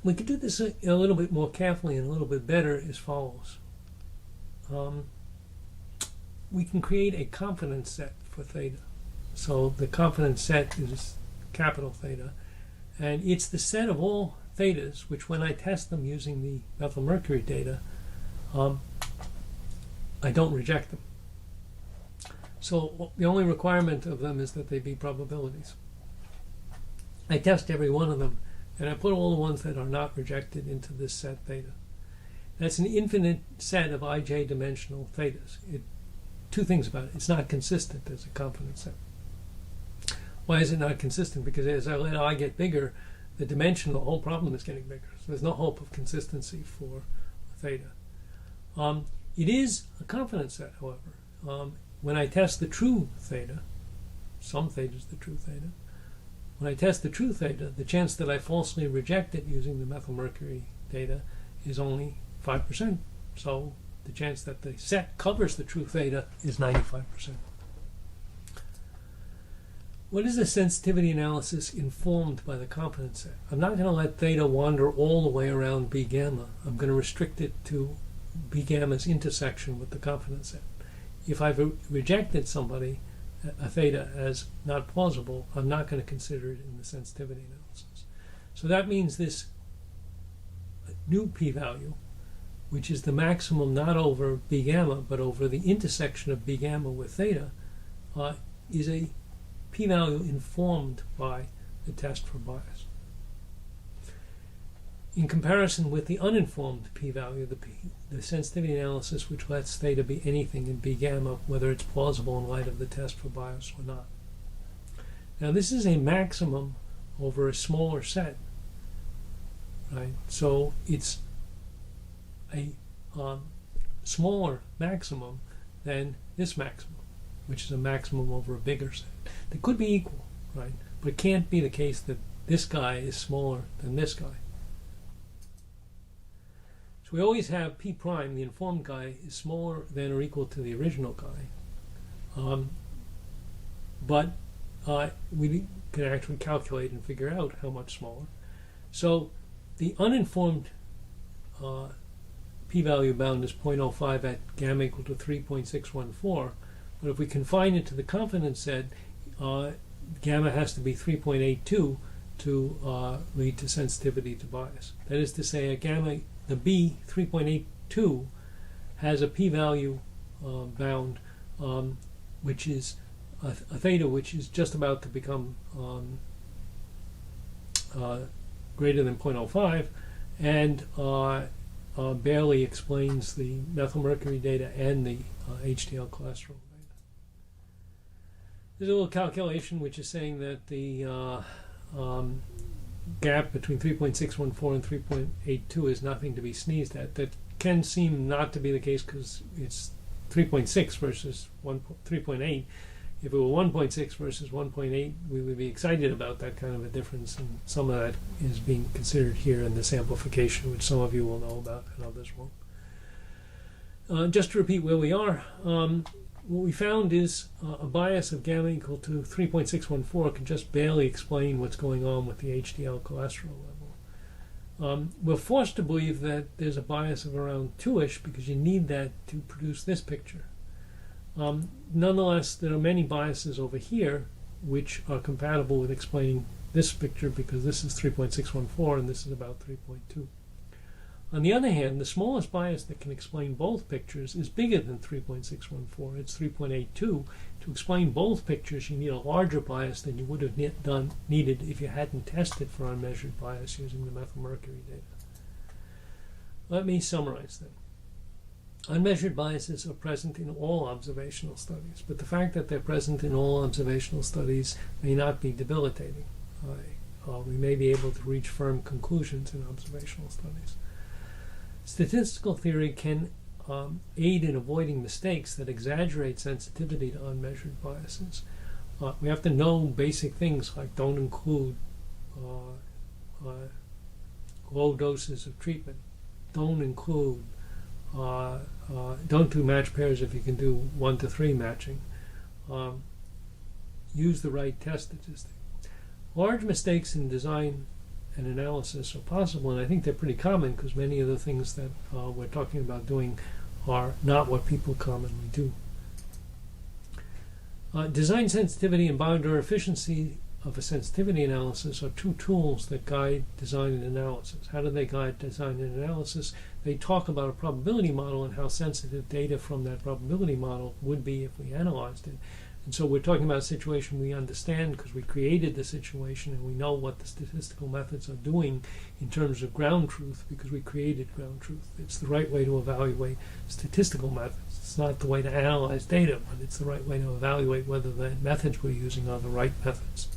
We could do this a little bit more carefully and a little bit better as follows. We can create a confidence set for theta. So the confidence set is capital theta, and it's the set of all thetas which, when I test them using the methylmercury data, I don't reject them. So the only requirement of them is that they be probabilities. I test every one of them, and I put all the ones that are not rejected into this set theta. That's an infinite set of ij dimensional thetas. Two things about it. It's not consistent as a confidence set. Why is it not consistent? Because as I let I get bigger, the dimension of the whole problem is getting bigger. So there's no hope of consistency for theta. It is a confidence set, however. When I test the true theta, some theta is the true theta. When I test the true theta, the chance that I falsely reject it using the methylmercury data is only 5%. So the chance that the set covers the true theta is 95%. What is the sensitivity analysis informed by the confidence set? I'm not going to let theta wander all the way around B gamma. I'm going to restrict it to B gamma's intersection with the confidence set. if I've rejected somebody, a theta, as not plausible, I'm not going to consider it in the sensitivity analysis. So that means this new p-value, which is the maximum not over b gamma, but over the intersection of b gamma with theta, is a p-value informed by the test for bias. In comparison with the uninformed p-value, the sensitivity analysis, which lets theta be anything in b gamma, whether it's plausible in light of the test for bias or not. Now this is a maximum over a smaller set, right? So it's a smaller maximum than this maximum, which is a maximum over a bigger set. They could be equal, right? But it can't be the case that this guy is smaller than this guy. So we always have p prime, the informed guy, is smaller than or equal to the original guy. But we can actually calculate and figure out how much smaller. So the uninformed p-value bound is 0.05 at gamma equal to 3.614. But if we confine it to the confidence set, gamma has to be 3.82 to lead to sensitivity to bias. That is to say, a gamma, the B 3.82 has a p-value bound which is a theta which is just about to become greater than 0.05 and barely explains the methylmercury data and the HDL cholesterol data. There's a little calculation which is saying that the gap between 3.614 and 3.82 is nothing to be sneezed at. That can seem not to be the case because it's 3.6 versus 3.8. If it were 1.6 versus 1.8, we would be excited about that kind of a difference, and some of that is being considered here in this amplification, which some of you will know about and others won't. Just to repeat where we are, what we found is a bias of gamma equal to 3.614 can just barely explain what's going on with the HDL cholesterol level. We're forced to believe that there's a bias of around 2-ish because you need that to produce this picture. Nonetheless, there are many biases over here which are compatible with explaining this picture because this is 3.614 and this is about 3.2. On the other hand, the smallest bias that can explain both pictures is bigger than 3.614. It's 3.82. To explain both pictures, you need a larger bias than you would have needed if you hadn't tested for unmeasured bias using the methylmercury data. Let me summarize them. Unmeasured biases are present in all observational studies, but the fact that they're present in all observational studies may not be debilitating. We may be able to reach firm conclusions in observational studies. Statistical theory can aid in avoiding mistakes that exaggerate sensitivity to unmeasured biases. We have to know basic things like don't include low doses of treatment, don't include don't do match pairs if you can do 1 to 3 matching. Use the right test statistic. Large mistakes in design and analysis are possible, and I think they're pretty common because many of the things that we're talking about doing are not what people commonly do. Design sensitivity and biodor efficiency of a sensitivity analysis are two tools that guide design and analysis. How do they guide design and analysis? They talk about a probability model and how sensitive data from that probability model would be if we analyzed it. And so we're talking about a situation we understand because we created the situation and we know what the statistical methods are doing in terms of ground truth because we created ground truth. It's the right way to evaluate statistical methods. It's not the way to analyze data, but it's the right way to evaluate whether the methods we're using are the right methods.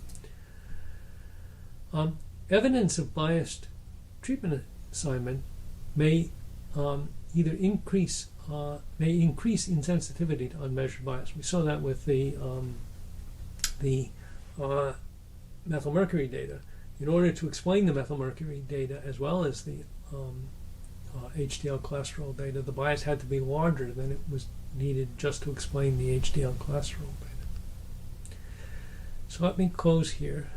Evidence of biased treatment assignment may either increase insensitivity to unmeasured bias. We saw that with the methylmercury data. In order to explain the methylmercury data as well as the HDL cholesterol data, the bias had to be larger than it was needed just to explain the HDL cholesterol data. So let me close here.